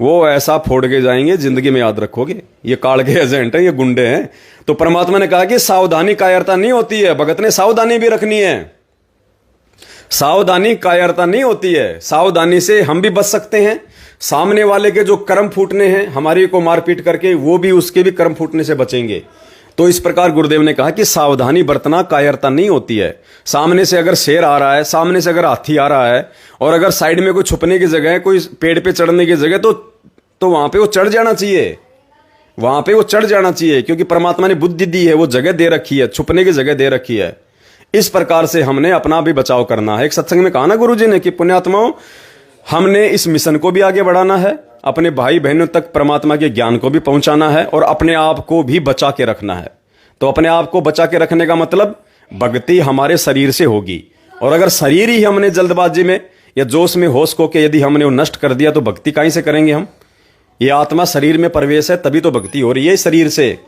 वो ऐसा फोड़ के जाएंगे, जिंदगी में याद रखोगे। ये काल के एजेंट हैं, ये गुंडे हैं। तो परमात्मा ने कहा कि सावधानी कायरता नहीं होती है। भगत ने सावधानी भी रखनी है। सावधानी कायरता नहीं होती है। सावधानी से हम भी बच सकते हैं। सामने वाले के जो कर्म फूटने हैं हमारी को मारपीट करके, वो भी उसके भी कर्म फूटने से बचेंगे। तो इस प्रकार गुरुदेव ने कहा कि सावधानी बरतना कायरता नहीं होती है। सामने से अगर शेर आ रहा है, सामने से अगर हाथी आ रहा है, और अगर साइड में कोई छुपने की जगह है, कोई पेड़ पे चढ़ने की जगह, तो वहां पे वो चढ़ जाना चाहिए। वहां पे वो चढ़ जाना चाहिए, क्योंकि परमात्मा ने बुद्धि दी है, वो जगह दे रखी है, छुपने की जगह दे रखी है। इस प्रकार से हमने अपना भी बचाव करना है। एक सत्संग में कहा ना गुरुजी ने कि पुण्यात्माओं, हमने इस मिशन को भी आगे बढ़ाना है, अपने भाई बहनों तक परमात्मा के ज्ञान को भी पहुंचाना है, और अपने आप को भी बचा के रखना है। तो अपने आप को बचा के रखने का मतलब भक्ति हमारे शरीर से होगी। और अगर शरीर ही हमने जल्दबाजी में या जोश में होश को के यदि हमने वो नष्ट कर दिया, तो भक्ति कहीं से करेंगे हम। ये आत्मा शरीर में प्रवेश है, तभी तो भक्ति हो रही है शरीर से।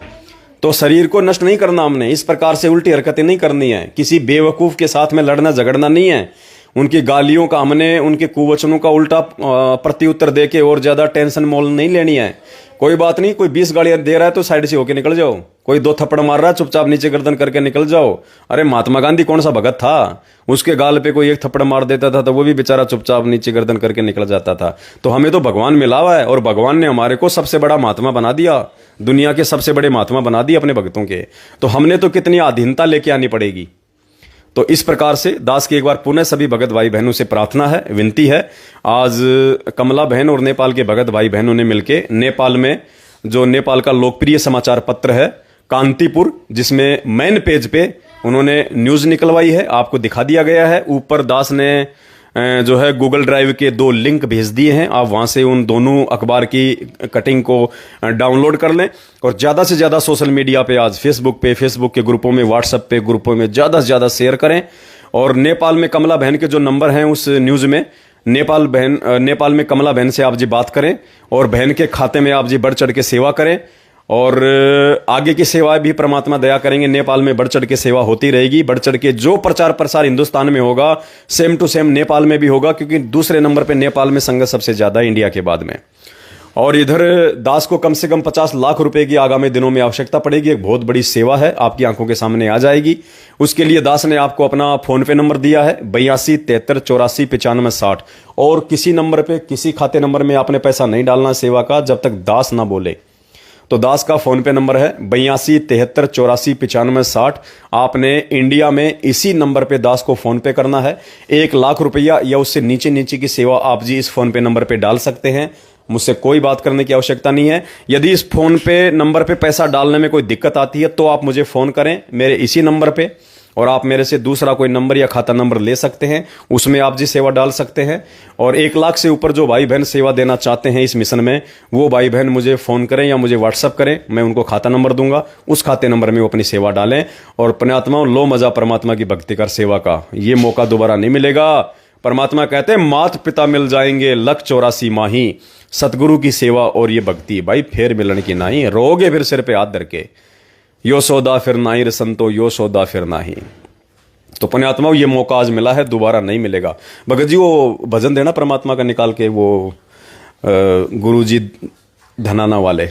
तो शरीर को नष्ट नहीं करना हमने, इस प्रकार से उल्टी हरकतें नहीं करनी है, किसी बेवकूफ के साथ में लड़ना झगड़ना नहीं है। उनकी गालियों का हमने, उनके कुवचनों का उल्टा प्रत्युत्तर देके और ज्यादा टेंशन मोल नहीं लेनी है। कोई बात नहीं, कोई 20 गालियां दे रहा है तो साइड से होके निकल जाओ। कोई 2 थप्पड़ मार रहा है, चुपचाप नीचे गर्दन करके निकल जाओ। अरे महात्मा गांधी कौन सा भगत था, उसके गाल पे कोई 1 थप्पड़ मार देता था तो वो भी बेचारा चुपचाप नीचे गर्दन करके निकल जाता था। तो हमें तो भगवान मिला हुआ है, और भगवान ने हमारे को सबसे बड़ा महात्मा बना दिया, दुनिया के सबसे बड़े महात्मा बना दिए अपने भक्तों के। तो हमने तो कितनी अधीनता लेके आनी पड़ेगी। तो इस प्रकार से दास की एक बार पुनः सभी भगत भाई बहनों से प्रार्थना है, विनती है। आज कमला बहन और नेपाल के भगत भाई बहनों ने मिलके नेपाल में, जो नेपाल का लोकप्रिय समाचार पत्र है कांतिपुर, जिसमें मेन पेज पे उन्होंने न्यूज निकलवाई है, आपको दिखा दिया गया है। ऊपर दास ने जो है गूगल ड्राइव के 2 लिंक भेज दिए हैं, आप वहां से उन दोनों अखबार की कटिंग को डाउनलोड कर लें। और ज्यादा से ज्यादा सोशल मीडिया पे, आज फेसबुक पे, फेसबुक के ग्रुपों में, व्हाट्सएप पे ग्रुपों में ज्यादा से ज्यादा शेयर करें। और नेपाल में कमला बहन के जो नंबर हैं उस न्यूज में, नेपाल में कमला बहन से आप जी बात करें, और बहन के खाते में आप जी बढ़ चढ़ के सेवा करें। और आगे की सेवा भी परमात्मा दया करेंगे, नेपाल में बढ़ चढ़ के सेवा होती रहेगी। बढ़ चढ़ के जो प्रचार प्रसार हिंदुस्तान में होगा, सेम टू सेम नेपाल में भी होगा, क्योंकि दूसरे नंबर पे नेपाल में संगत सबसे ज्यादा है इंडिया के बाद में। और इधर दास को कम से कम 50 लाख रुपए की आगामी दिनों में आवश्यकता पड़ेगी। एक बहुत बड़ी सेवा है, आपकी आंखों के सामने आ जाएगी। उसके लिए दास ने आपको अपना फोन पे नंबर दिया है 82 73 84 95 60। और किसी नंबर पे, किसी खाते नंबर में आपने पैसा नहीं डालना सेवा का, जब तक दास ना बोले। तो दास का फोन पे नंबर है 82 73 84 95 60। आपने इंडिया में इसी नंबर पे दास को फोन पे करना है। 1 लाख रुपया या उससे नीचे नीचे की सेवा आप जी इस फोन पे नंबर पे डाल सकते हैं। मुझसे कोई बात करने की आवश्यकता नहीं है। यदि इस फोन पे नंबर पे पैसा डालने में कोई दिक्कत आती है तो आप मुझे फोन करें मेरे इसी नंबर पे, और आप मेरे से दूसरा कोई नंबर या खाता नंबर ले सकते हैं, उसमें आप जी सेवा डाल सकते हैं। और 1 लाख से ऊपर जो भाई बहन सेवा देना चाहते हैं इस मिशन में, वो भाई बहन मुझे फोन करें या मुझे व्हाट्सअप करें, मैं उनको खाता नंबर दूंगा, उस खाते नंबर में वो अपनी सेवा डालें। और पुण्यात्माओं, लो मजा परमात्मा की भक्ति कर सेवा का, ये मौका दोबारा नहीं मिलेगा। परमात्मा कहते हैं मात पिता मिल जाएंगे 184 माही, सतगुरु की सेवा और ये भक्ति भाई फेर मिलन की नहीं, रोगे फिर सिर पे हाथ धर के, यो सौदा फिर नाही रे संतो, यो सौदा फिर नाही। तो पुण्यात्माओं, ये मौका आज मिला है, दोबारा नहीं मिलेगा। भगत जी वो भजन देना परमात्मा का निकाल के, वो गुरुजी धनाना वाले।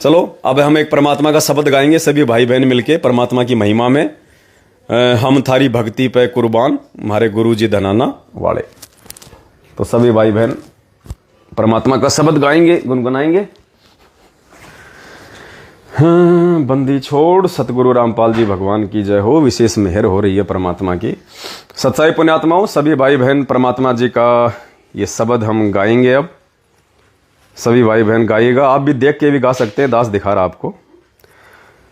चलो अब हम एक परमात्मा का शब्द गाएंगे सभी भाई बहन मिलके परमात्मा की महिमा में। हम थारी भक्ति पे कुर्बान, हमारे गुरुजी धनाना वाले। तो सभी भाई बहन परमात्मा का शब्द गाएंगे, गुनगुनाएंगे। बंदी छोड़ सतगुरु रामपाल जी भगवान की जय हो। विशेष मेहर हो रही है परमात्मा की। सच्चाई पुण्यात्माओं, सभी भाई बहन परमात्मा जी का ये शब्द हम गाएंगे। अब सभी भाई बहन गाइएगा, आप भी देख के भी गा सकते हैं, दास दिखा रहा आपको।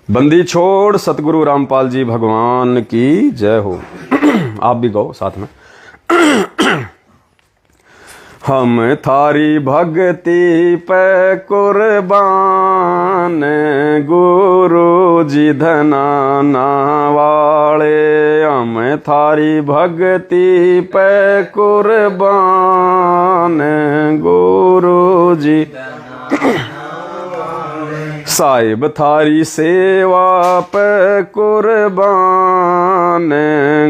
बंदी छोड़ सतगुरु रामपाल जी भगवान की जय हो। आप भी गाओ साथ में। हम थारी भक्ति पे कुर्बान, गुरु जी धनाना वाले। हम थारी भक्ति पे कुर्बान, गुरु जी साहिब थारी सेवा पे कुर्बान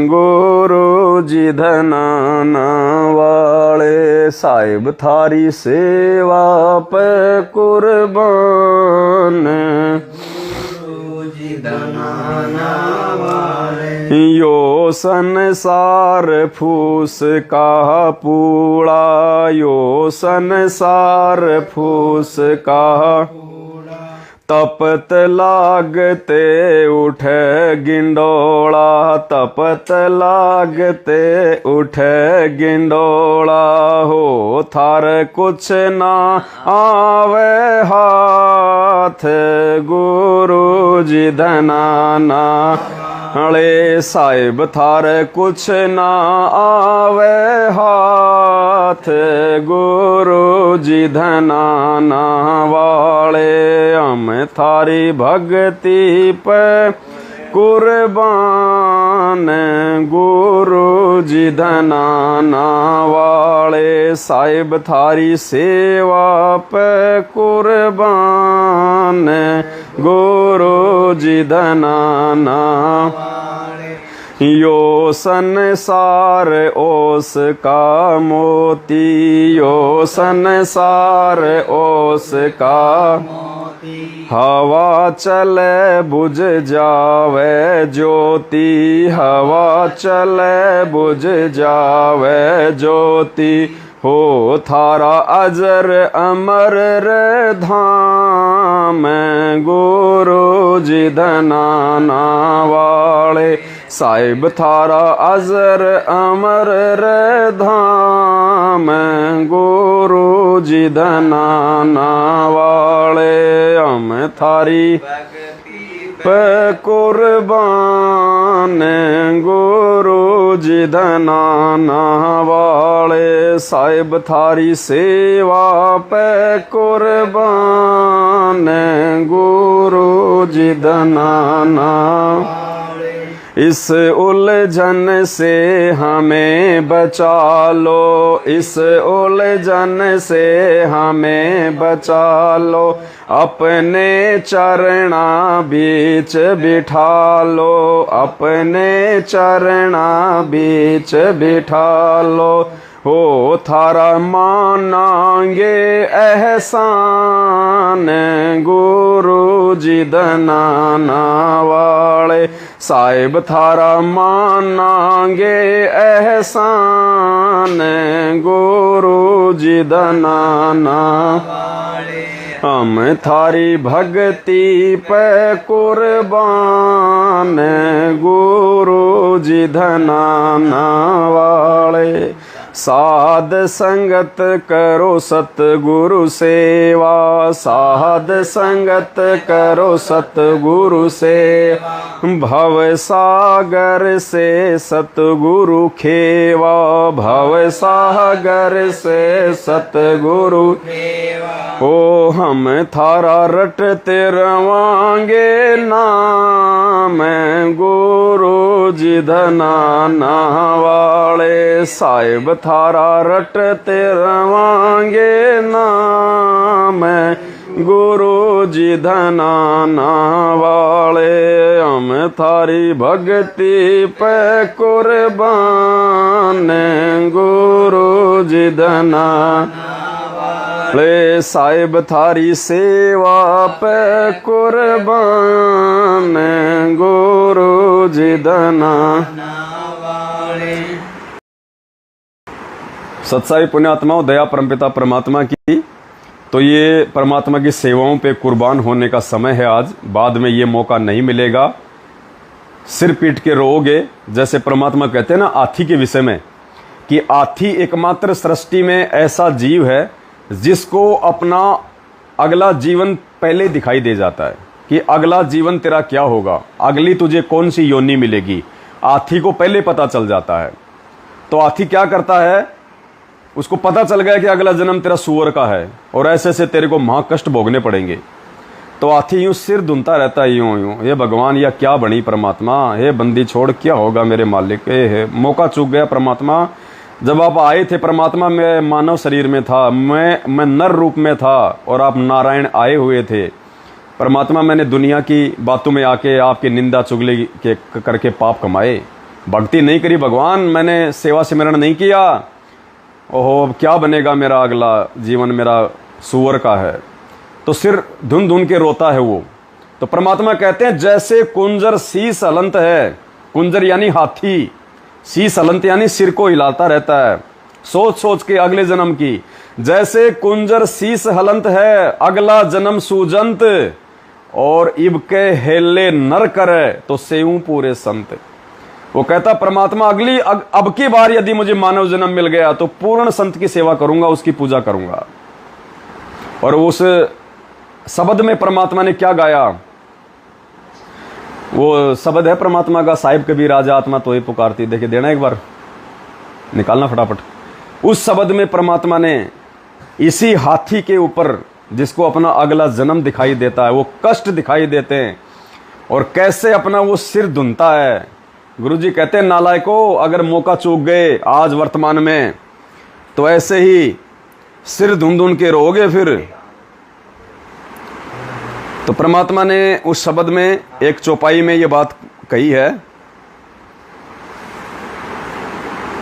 गुरु जी धनाना वाले। साहिब थारी सेवा पे कुर्बान गुरु जी धनाना वाले। यो संसार फूस का पूड़ा, यो संसार फूस का तपत लागते उठे गिंडोला, तपत लागते उठे गिंडोला। हो थार कुछ ना आवे हाथ गुरु जी धनाना वाले। साहिब थार कुछ ना आवे हाथ गुरु जी धनाना वाले। हम थारी भक्ति पे कुर्बान गुरु जी धनाना वाले। साहिब थारी सेवा पे कुर्बान गुरु जी धनाना वाले। यो संसार ओस का मोती, यो संसार ओस का हवा चले बुझ जावे ज्योति, हवा चले बुझ जावे ज्योति। हो थारा अजर अमर रे धाम गुरु जी धनाना वाले। साहिब थारा अजर अमर रे धाम गुरु जी धनाना वाले। हम थारी पे कुर्बान गुरु जी धनाना वाले। साहिब थारी सेवा पे कुर्बान गुरु जी धनाना। इस उलझन से हमें बचा लो, इस उलझन से हमें बचा लो। अपने चरणा बीच बिठा लो, अपने चरणा बीच बिठा लो। हो थारा मानांगे एहसान गुरु जी धनाना वाले। साहिब थारा मानांगे एहसान गुरु जी धनाना वाले। हम थारी भक्ति पे कुर्बान गुरु जी धनाना वाले। साध संगत करो सतगुरु सेवा, साध संगत करो सतगुरु सेवा। भव सागर से सतगुरु खेवा, भव सागर से सतगुरु खेवा। ओ हम थारा रटते रवांगे नाम गुरु जी धनाना वाले। साहिब थारा रटते रवांगे नाम गुरु जी धनाना वाले। हम थारी भक्ति पे कुर्बान गुरु जी धनाना वाले। साहिब थारी सेवा पे कुर्बान गुरु जी धनाना वाले। सत्साई पुण्यात्माओं, दया परमपिता परमात्मा की। तो ये परमात्मा की सेवाओं पे कुर्बान होने का समय है आज। बाद में ये मौका नहीं मिलेगा। सिर पीट के रोओगे, जैसे परमात्मा कहते हैं ना हाथी के विषय में, कि हाथी एकमात्र सृष्टि में ऐसा जीव है जिसको अपना अगला जीवन पहले दिखाई दे जाता है कि अगला जीवन तेरा क्या होगा, अगली तुझे कौन सी योनि मिलेगी। हाथी को पहले पता चल जाता है। तो हाथी क्या करता है, उसको पता चल गया कि अगला जन्म तेरा सूअर का है और ऐसे ऐसे तेरे को महाकष्ट भोगने पड़ेंगे। तो हाथी यूं सिर धुनता रहता है, यूं यूं, हे भगवान या क्या बनी परमात्मा, हे बंदी छोड़ क्या होगा मेरे मालिक, हे मौका चूक गया परमात्मा। जब आप आए थे परमात्मा, मैं मानव शरीर में था, मैं नर रूप में था और आप नारायण आए हुए थे। परमात्मा मैंने दुनिया की बातों में आके आपकी निंदा चुगली के करके पाप कमाए, भक्ति नहीं करी भगवान, मैंने सेवा सिमरण नहीं किया, ओहो अब क्या बनेगा मेरा अगला जीवन, मेरा सूअर का है। तो सिर धुन धुन के रोता है वो। तो परमात्मा कहते हैं जैसे कुंजर शीस हलंत है, कुंजर यानी हाथी, शीस हलंत यानी सिर को हिलाता रहता है सोच सोच के अगले जन्म की, जैसे कुंजर शीस हलंत है अगला जन्म सूजंत, और इब के हेले नर करे तो सेऊ पूरे संत। वो कहता परमात्मा अगली अब की बार यदि मुझे मानव जन्म मिल गया तो पूर्ण संत की सेवा करूंगा, उसकी पूजा करूंगा। और उस शब्द में परमात्मा ने क्या गाया, वो शब्द है परमात्मा का, साहिब कबीर राजा आत्मा तो ही पुकारती, देखिए देना एक बार, निकालना फटाफट। उस शब्द में परमात्मा ने इसी हाथी के ऊपर जिसको अपना अगला जन्म दिखाई देता है, वो कष्ट दिखाई देते हैं और कैसे अपना वो सिर धुनता है। गुरुजी कहते हैं नालायको अगर मौका चूक गए आज वर्तमान में तो ऐसे ही सिर धुन धुन के रोगे फिर। तो परमात्मा ने उस शब्द में एक चौपाई में ये बात कही है,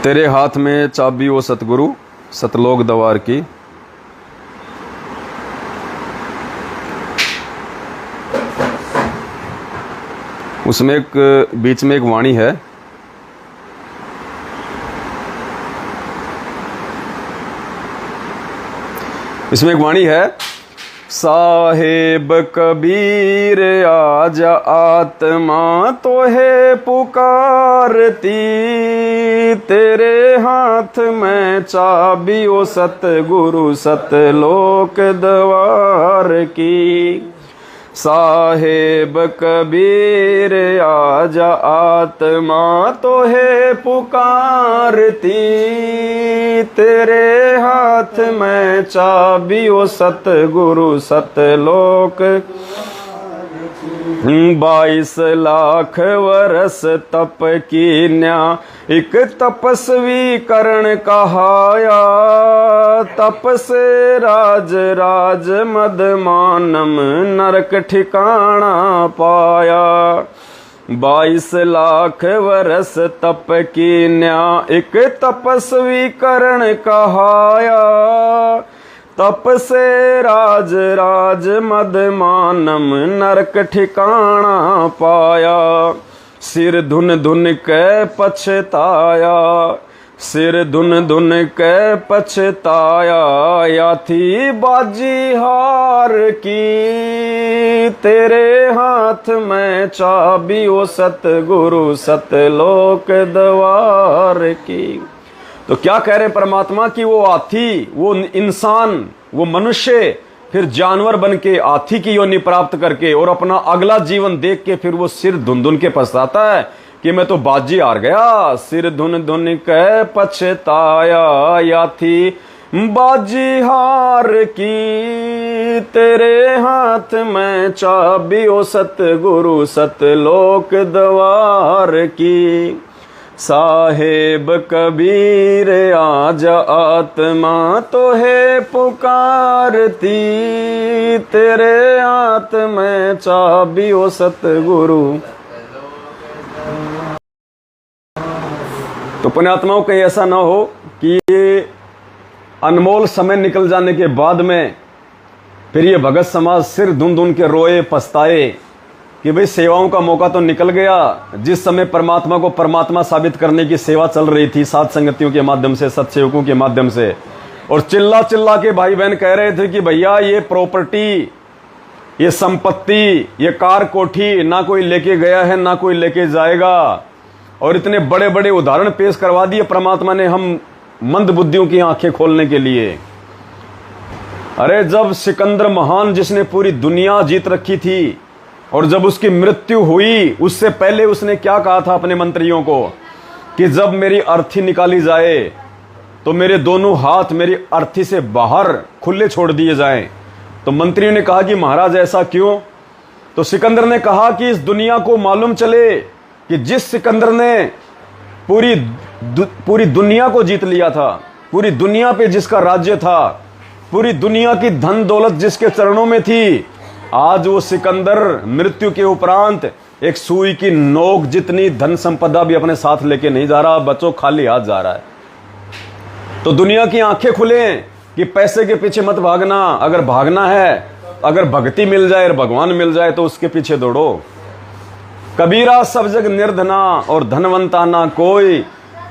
तेरे हाथ में चाबी वो सतगुरु सतलोक द्वार की। उसमें एक बीच में एक वाणी है, इसमें एक वाणी है, साहेब कबीर आजा आत्मा तो है पुकारती, तेरे हाथ में चाबी ओ सतगुरु सतलोक द्वार की। साहेब कबीर आजा आत्मा तो है पुकारती, तेरे हाथ में चाबी ओ सतगुरु सतलोक। 22 लाख वर्ष तप की न्या एक तपस्वी करण कहाया, तप से राज राज मद मानम नरक ठिकाना पाया। 22 लाख वर्ष तप की न्या एक तपस्वी करण कहाया, तप से राज राज मद मानम नरक ठिकाना पाया। सिर धुन धुन के पछताया, सिर धुन धुन के पछताया, या थी बाजी हार की, तेरे हाथ में चाबी ओ सतगुरु सतलोक द्वार की। तो क्या कह रहे हैं परमात्मा कि वो हाथी, वो इंसान, वो मनुष्य फिर जानवर बन के हाथी की योनि प्राप्त करके और अपना अगला जीवन देख के फिर वो सिर धुन धुन के पछताता है कि मैं तो बाजी हार गया। सिर धुन धुन के पछताया, या थी बाजी हार की, तेरे हाथ में चाबी ओ सतगुरु सतलोक द्वार की। साहेब कबीर आजा आत्मा तो है पुकारती, तेरे हाथ में चाबी ओ सतगुरु। तो पुण्यात्माओं कहीं ऐसा ना हो कि ये अनमोल समय निकल जाने के बाद में फिर ये भगत समाज सिर धुन धुन के रोए पछताए कि भाई सेवाओं का मौका तो निकल गया। जिस समय परमात्मा को परमात्मा साबित करने की सेवा चल रही थी सात संगतियों के माध्यम से, सत्सेवकों के माध्यम से, और चिल्ला चिल्ला के भाई बहन कह रहे थे कि भैया ये प्रॉपर्टी, ये संपत्ति, ये कार कोठी ना कोई लेके गया है ना कोई लेके जाएगा, और इतने बड़े बड़े उदाहरण पेश करवा दिए परमात्मा ने हम मंद बुद्धियों की आंखें खोलने के लिए। अरे जब सिकंदर महान जिसने पूरी दुनिया जीत रखी थी और जब उसकी मृत्यु हुई उससे पहले उसने क्या कहा था अपने मंत्रियों को कि जब मेरी अर्थी निकाली जाए तो मेरे दोनों हाथ मेरी अर्थी से बाहर खुले छोड़ दिए जाएं। तो मंत्रियों ने कहा कि महाराज ऐसा क्यों? तो सिकंदर ने कहा कि इस दुनिया को मालूम चले कि जिस सिकंदर ने पूरी दुनिया को जीत लिया था, पूरी दुनिया पे जिसका राज्य था, पूरी दुनिया की धन दौलत जिसके चरणों में थी, आज वो सिकंदर मृत्यु के उपरांत एक सुई की नोक जितनी धन संपदा भी अपने साथ लेके नहीं जा रहा, बच्चों खाली हाथ जा रहा है। तो दुनिया की आंखें खुले कि पैसे के पीछे मत भागना। अगर भागना है, अगर भक्ति मिल जाए और भगवान मिल जाए तो उसके पीछे दौड़ो। कबीरा सब जग निर्धना और धनवंता ना कोई,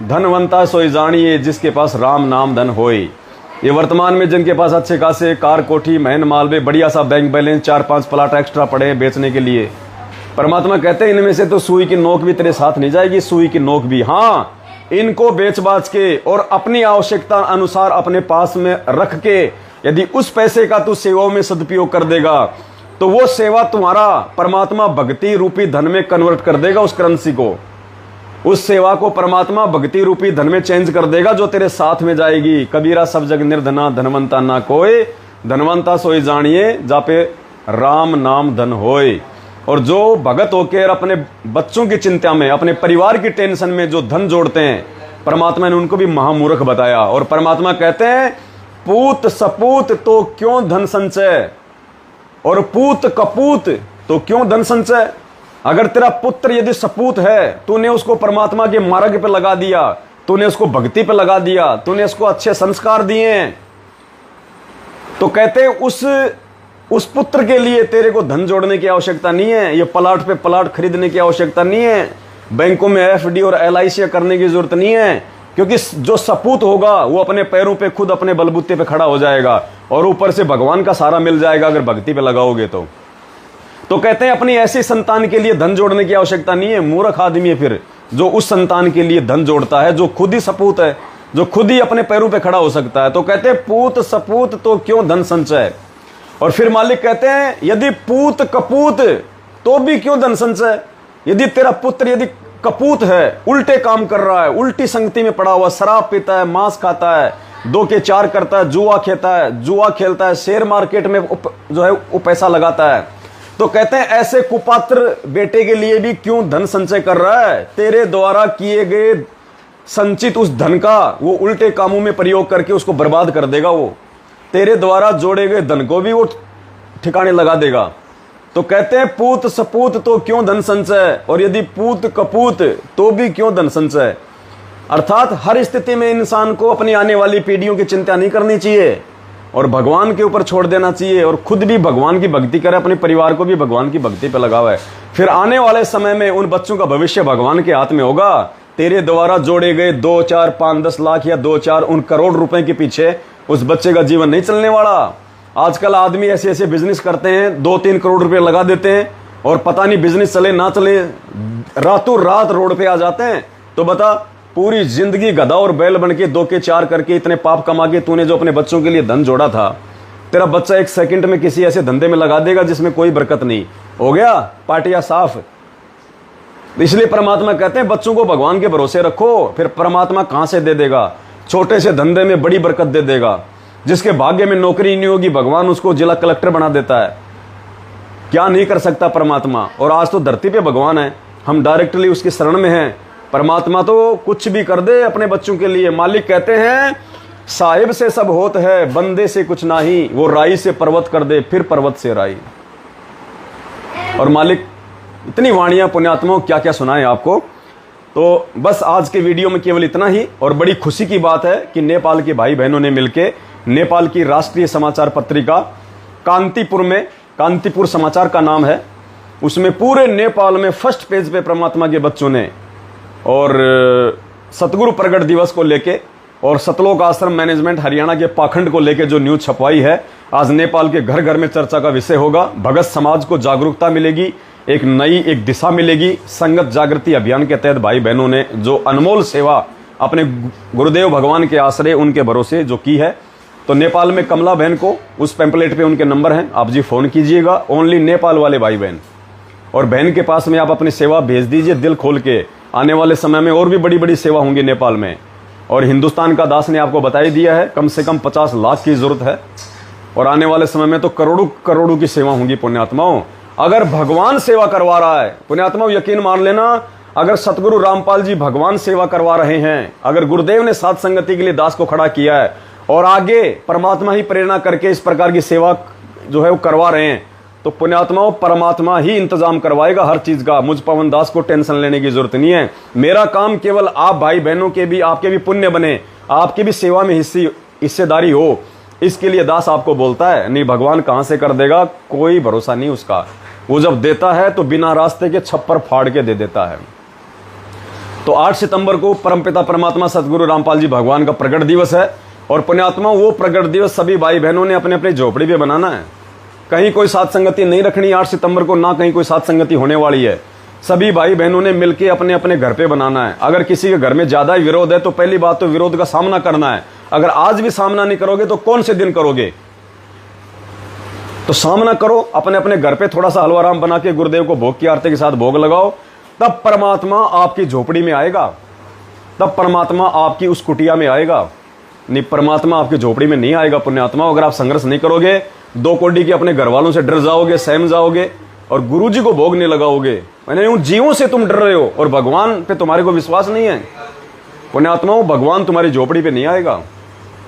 धनवंता सोई जानिए जिसके पास राम नाम धन होई। ये वर्तमान में जिनके पास अच्छे खासे कार कोठी महन मालवे बढ़िया सा बैंक बैलेंस 4-5 प्लाट एक्स्ट्रा पड़े हैं बेचने के लिए, परमात्मा कहते हैं इनमें से तो सुई की नोक भी तेरे साथ नहीं जाएगी, सुई की नोक भी। हाँ, इनको बेच बाच के और अपनी आवश्यकता अनुसार अपने पास में रख के यदि उस पैसे का तू सेवाओं में सदुपयोग कर देगा तो वो सेवा तुम्हारा परमात्मा भक्ति रूपी धन में कन्वर्ट कर देगा। उस करेंसी को, उस सेवा को परमात्मा भक्ति रूपी धन में चेंज कर देगा जो तेरे साथ में जाएगी। कबीरा सब जग निर्धना धनवंता ना कोई, धनवंता सोई जानिए जा पे राम नाम धन होए। और जो भगत होकर अपने बच्चों की चिंता में, अपने परिवार की टेंशन में जो धन जोड़ते हैं, परमात्मा ने उनको भी महामूर्ख बताया। और परमात्मा कहते हैं पूत सपूत तो क्यों धन संचय, और पूत कपूत तो क्यों धन संचय। अगर तेरा पुत्र यदि सपूत है, तूने उसको परमात्मा के मार्ग पे लगा दिया, तूने उसको भक्ति पे लगा दिया, तूने उसको अच्छे संस्कार दिए, तो कहते उस पुत्र के लिए तेरे को धन जोड़ने की आवश्यकता नहीं है, ये प्लाट पे प्लाट खरीदने की आवश्यकता नहीं है, बैंकों में एफडी और एलआईसी करने की जरूरत नहीं है, क्योंकि जो सपूत होगा वो अपने पैरों पे खुद अपने बलबूते पे खड़ा हो जाएगा और ऊपर से भगवान का सहारा मिल जाएगा अगर भक्ति पे लगाओगे तो कहते हैं अपनी ऐसी संतान के लिए धन जोड़ने की आवश्यकता नहीं है। मूर्ख आदमी है फिर जो उस संतान के लिए धन जोड़ता है जो खुद ही सपूत है, जो खुद ही अपने पैरों पे खड़ा हो सकता है। तो कहते हैं पूत सपूत तो क्यों धन संचय। और फिर मालिक कहते हैं यदि पूत कपूत तो भी क्यों धन संचय। यदि तेरा पुत्र यदि कपूत है, उल्टे काम कर रहा है, उल्टी संगति में पड़ा हुआ, शराब पीता है, मांस खाता है, 2 के 4 करता है, जुआ खेलता है, शेयर मार्केट में जो है वो पैसा लगाता है, तो कहते हैं ऐसे कुपात्र बेटे के लिए भी क्यों धन संचय कर रहा है। तेरे द्वारा किए गए संचित उस धन का वो उल्टे कामों में प्रयोग करके उसको बर्बाद कर देगा। वो तेरे द्वारा जोड़े गए धन को भी वो ठिकाने लगा देगा। तो कहते हैं पूत सपूत तो क्यों धन संचय, और यदि पूत कपूत तो भी क्यों धन संचय। अर्थात हर स्थिति में इंसान को अपनी आने वाली पीढ़ियों की चिंता नहीं करनी चाहिए और भगवान के ऊपर छोड़ देना चाहिए और खुद भी भगवान की भक्ति करे, अपने परिवार को भी भगवान की भक्ति पे लगावे। फिर आने वाले समय में उन बच्चों का भविष्य भगवान के हाथ में होगा। तेरे द्वारा जोड़े गए 2, 4, 5, 10 लाख या 2, 4 उन करोड़ रुपए के पीछे उस बच्चे का जीवन नहीं चलने वाला। आजकल आदमी ऐसे ऐसे बिजनेस करते हैं, 2-3 करोड़ रुपए लगा देते हैं और पता नहीं बिजनेस चले ना चले, रातों रात रोड पे आ जाते हैं। तो बता, पूरी जिंदगी गधा और बैल बन के 2 के 4 करके इतने पाप कमा के तूने जो अपने बच्चों के लिए धन जोड़ा था, तेरा बच्चा 1 सेकंड में किसी ऐसे धंधे में लगा देगा जिसमें कोई बरकत नहीं। हो गया पाटिया साफ। इसलिए परमात्मा कहते हैं बच्चों को भगवान के भरोसे रखो, फिर परमात्मा कहां से दे देगा। छोटे से धंधे में बड़ी बरकत दे देगा। जिसके भाग्य में नौकरी नहीं होगी भगवान उसको जिला कलेक्टर बना देता है। क्या नहीं कर सकता परमात्मा। और आज तो धरती पे भगवान है, हम डायरेक्टली उसकी शरण में हैं। परमात्मा तो कुछ भी कर दे अपने बच्चों के लिए। मालिक कहते हैं साहिब से सब होत है, बंदे से कुछ नहीं, वो राई से पर्वत कर दे, फिर पर्वत से राई। और मालिक इतनी वाणियां पुण्यात्माओं क्या क्या सुनाएं आपको। तो बस आज के वीडियो में केवल इतना ही। और बड़ी खुशी की बात है कि नेपाल के भाई बहनों ने मिलकर नेपाल की राष्ट्रीय समाचार पत्रिका कांतिपुर में, कांतिपुर समाचार का नाम है, उसमें पूरे नेपाल में फर्स्ट पेज पे परमात्मा के बच्चों ने और सतगुरु प्रगट दिवस को लेके और सतलोक आश्रम मैनेजमेंट हरियाणा के पाखंड को लेके जो न्यूज छपवाई है, आज नेपाल के घर घर में चर्चा का विषय होगा। भगत समाज को जागरूकता मिलेगी, एक नई एक दिशा मिलेगी। संगत जागृति अभियान के तहत भाई बहनों ने जो अनमोल सेवा अपने गुरुदेव भगवान के आश्रय उनके भरोसे जो की है, तो नेपाल में कमला बहन को उस पैम्पलेट पे उनके नंबर हैं, आप जी फोन कीजिएगा। ओनली नेपाल वाले भाई बहन और बहन के पास में आप अपनी सेवा भेज दीजिए दिल खोल के। आने वाले समय में और भी बड़ी बड़ी सेवा होंगी नेपाल में। और हिंदुस्तान का दास ने आपको बता ही दिया है, कम से कम 50 लाख की जरूरत है और आने वाले समय में तो करोड़ों करोड़ों की सेवा होंगी। पुण्यात्माओं, अगर भगवान सेवा करवा रहा है, पुण्यात्माओं यकीन मान लेना, अगर सतगुरु रामपाल जी भगवान सेवा करवा रहे हैं, अगर गुरुदेव ने साथ संगति के लिए दास को खड़ा किया है और आगे परमात्मा ही प्रेरणा करके इस प्रकार की सेवा जो है वो करवा रहे हैं, तो पुण्यात्माओं परमात्मा ही इंतजाम करवाएगा हर चीज का। मुझ पवन दास को टेंशन लेने की जरूरत नहीं है। मेरा काम केवल आप भाई बहनों के भी, आपके भी पुण्य बने, आपकी भी सेवा में हिस्सेदारी हो, इसके लिए दास आपको बोलता है। नहीं भगवान कहां से कर देगा, कोई भरोसा नहीं उसका। वो जब देता है तो बिना रास्ते के छप्पर फाड़ के दे देता है। तो 8 सितंबर को परमपिता परमात्मा सतगुरु रामपाल जी भगवान का प्रकट दिवस है। और पुण्यात्मा वो प्रकट दिवस सभी भाई बहनों ने अपने अपने झोपड़ी पे बनाना है। कहीं कोई साथ संगति नहीं रखनी 8 सितंबर को, ना कहीं कोई साथ संगति होने वाली है। सभी भाई बहनों ने मिलकर अपने अपने घर पे बनाना है। अगर किसी के घर में ज्यादा विरोध है तो पहली बात तो विरोध का सामना करना है। अगर आज भी सामना नहीं करोगे तो कौन से दिन करोगे? तो सामना करो, अपने अपने घर पे थोड़ा सा हलवा राम बना के गुरुदेव को भोग की आरती के साथ भोग लगाओ, तब परमात्मा आपकी झोपड़ी में आएगा, तब परमात्मा आपकी उस कुटिया में आएगा। नहीं, परमात्मा आपकी झोपड़ी में नहीं आएगा पुण्यात्मा। अगर आप संघर्ष नहीं करोगे, 2 कौड़ी के अपने घर वालों से डर जाओगे, सहम जाओगे और गुरु जी को भोग नहीं लगाओगे। मैंने उन जीवों से तुम डर रहे हो और भगवान पे तुम्हारे को विश्वास नहीं है। पुण्यात्माओं, भगवान तुम्हारी झोपड़ी पे नहीं आएगा।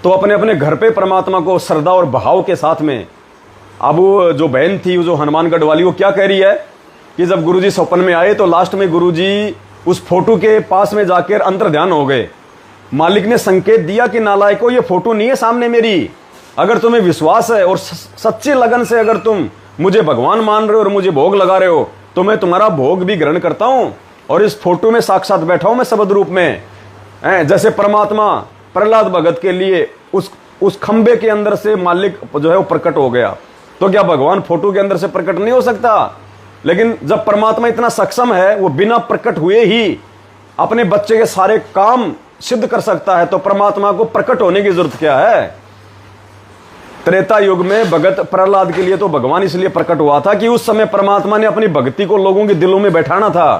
तो अपने अपने घर पे परमात्मा को श्रद्धा और भाव के साथ में। अब वो जो बहन थी, जो हनुमानगढ़ वाली, वो क्या कह रही है कि जब गुरुजी स्वप्न में आए तो लास्ट में गुरुजी उस फोटो के पास में जाकर अंतर ध्यान हो गए। मालिक ने संकेत दिया कि नालायको, ये फोटो नहीं है सामने मेरी। अगर तुम्हें विश्वास है और सच्ची लगन से अगर तुम मुझे भगवान मान रहे हो और मुझे भोग लगा रहे हो तो मैं तुम्हारा भोग भी ग्रहण करता हूं। और इस फोटो में साक्षात बैठा हूं मैं शब्द रूप में। जैसे परमात्मा प्रहलाद भगत के लिए उस खंबे के अंदर से मालिक जो है वो प्रकट हो गया, तो क्या भगवान फोटो के अंदर से प्रकट नहीं हो सकता? लेकिन जब परमात्मा इतना सक्षम है, वो बिना प्रकट हुए ही अपने बच्चे के सारे काम सिद्ध कर सकता है, तो परमात्मा को प्रकट होने की जरूरत क्या है? त्रेता युग में भगत प्रहलाद के लिए तो भगवान इसलिए प्रकट हुआ था कि उस समय परमात्मा ने अपनी भक्ति को लोगों के दिलों में बैठाना था।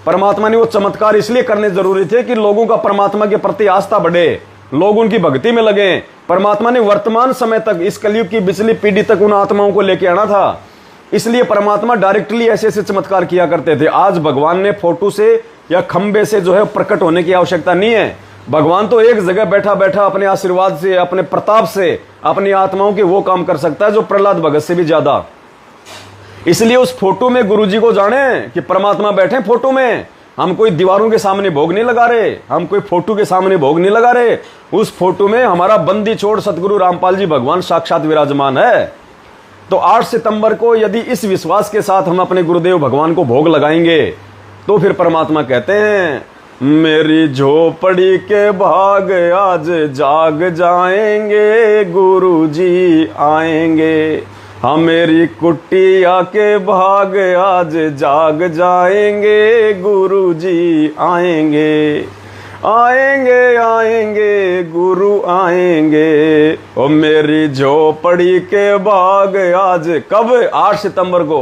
परमात्मा ने वो चमत्कार इसलिए करने जरूरी थे कि लोगों का परमात्मा के प्रति आस्था बढ़े, लोग उनकी भक्ति में लगे। परमात्मा ने वर्तमान समय तक, इस कलयुग की पिछली पीढ़ी तक उन आत्माओं को लेके आना था। इसलिए परमात्मा डायरेक्टली ऐसे ऐसे चमत्कार किया करते थे। आज भगवान ने फोटो से या खंबे से जो है प्रकट होने की आवश्यकता नहीं है। भगवान तो एक जगह बैठा बैठा अपने आशीर्वाद से, अपने प्रताप से अपनी आत्माओं के वो काम कर सकता है जो प्रहलाद भगत से भी ज्यादा। इसलिए उस फोटो में गुरुजी को जाने कि परमात्मा बैठे फोटो में। हम कोई दीवारों के सामने भोग नहीं लगा रहे, हम कोई फोटो के सामने भोग नहीं लगा रहे। उस फोटो में हमारा बंदी छोड़ सतगुरु रामपाल जी भगवान साक्षात विराजमान है। तो 8 सितंबर को यदि इस विश्वास के साथ हम अपने गुरुदेव भगवान को भोग लगाएंगे तो फिर परमात्मा कहते हैं, मेरी झोपड़ी के भाग आज जाग जाएंगे, गुरुजी आएंगे। हाँ, मेरी कुटिया के भाग आज जाग जाएंगे, गुरुजी आएंगे। आएंगे आएंगे गुरु आएंगे, ओ मेरी झोपड़ी के भाग आज। कब? 8 सितंबर को।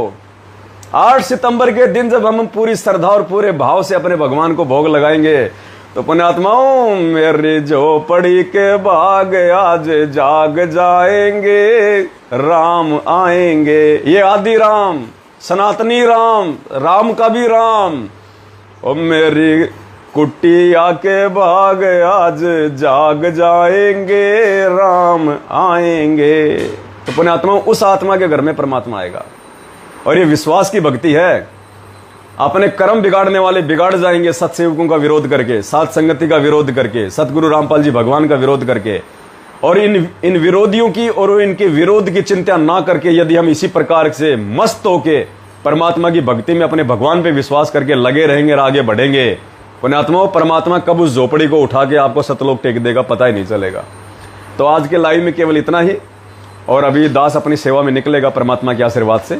8 सितंबर के दिन जब हम पूरी श्रद्धा और पूरे भाव से अपने भगवान को भोग लगाएंगे तो पुण्यात्माओं, मेरी झोपड़ी के भाग आज जाग जाएंगे, राम आएंगे। ये आदि राम, सनातनी राम, राम का भी राम। ओ मेरी कुटिया के भाग आज जाग जाएंगे, राम आएंगे। तो पुण्यात्माओं, उस आत्मा के घर में परमात्मा आएगा। और ये विश्वास की भक्ति है। अपने कर्म बिगाड़ने वाले बिगाड़ जाएंगे सत्सेवकों का विरोध करके, साथ संगति का विरोध करके, सतगुरु रामपाल जी भगवान का विरोध करके। और इन विरोधियों की और इनके विरोध की चिंता ना करके यदि हम इसी प्रकार से मस्त होके परमात्मा की भक्ति में अपने भगवान पे विश्वास करके लगे रहेंगे और आगे बढ़ेंगे, पुण्यात्माओं, परमात्मा कब उस झोपड़ी को उठा के आपको सतलोक टेक देगा पता ही नहीं चलेगा। तो आज के लाइव में केवल इतना ही। और अभी दास अपनी सेवा में निकलेगा परमात्मा के आशीर्वाद से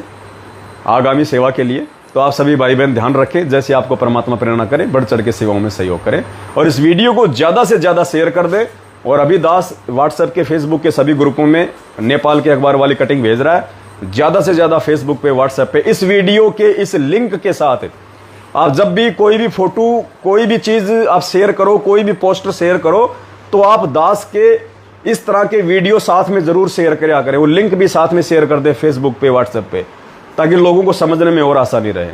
आगामी सेवा के लिए। तो आप सभी भाई बहन ध्यान रखें, जैसे आपको परमात्मा प्रेरणा करे बढ़ चढ़ के सेवाओं में सहयोग करें और इस वीडियो को ज्यादा से ज्यादा शेयर कर दें। और अभी दास व्हाट्सएप के, फेसबुक के सभी ग्रुपों में नेपाल के अखबार वाली कटिंग भेज रहा है। ज्यादा से ज्यादा फेसबुक पे, व्हाट्सएप पे इस वीडियो के इस लिंक के साथ आप जब भी कोई भी फोटो, कोई भी चीज आप शेयर करो, कोई भी पोस्टर शेयर करो, तो आप दास के इस तरह के वीडियो साथ में जरूर शेयर करा करें। वो लिंक भी साथ में शेयर कर दे फेसबुक पे, व्हाट्सएप पे, ताकि लोगों को समझने में और आसानी रहे।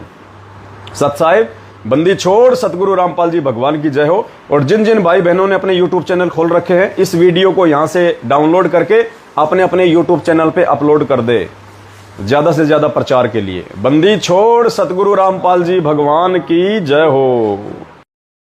सत साहिब, बंदी छोड़ सतगुरु रामपाल जी भगवान की जय हो। और जिन जिन भाई बहनों ने अपने YouTube चैनल खोल रखे हैं, इस वीडियो को यहां से डाउनलोड करके अपने अपने YouTube चैनल पे अपलोड कर दे। ज्यादा से ज्यादा प्रचार के लिए। बंदी छोड़ सतगुरु रामपाल जी भगवान की जय हो।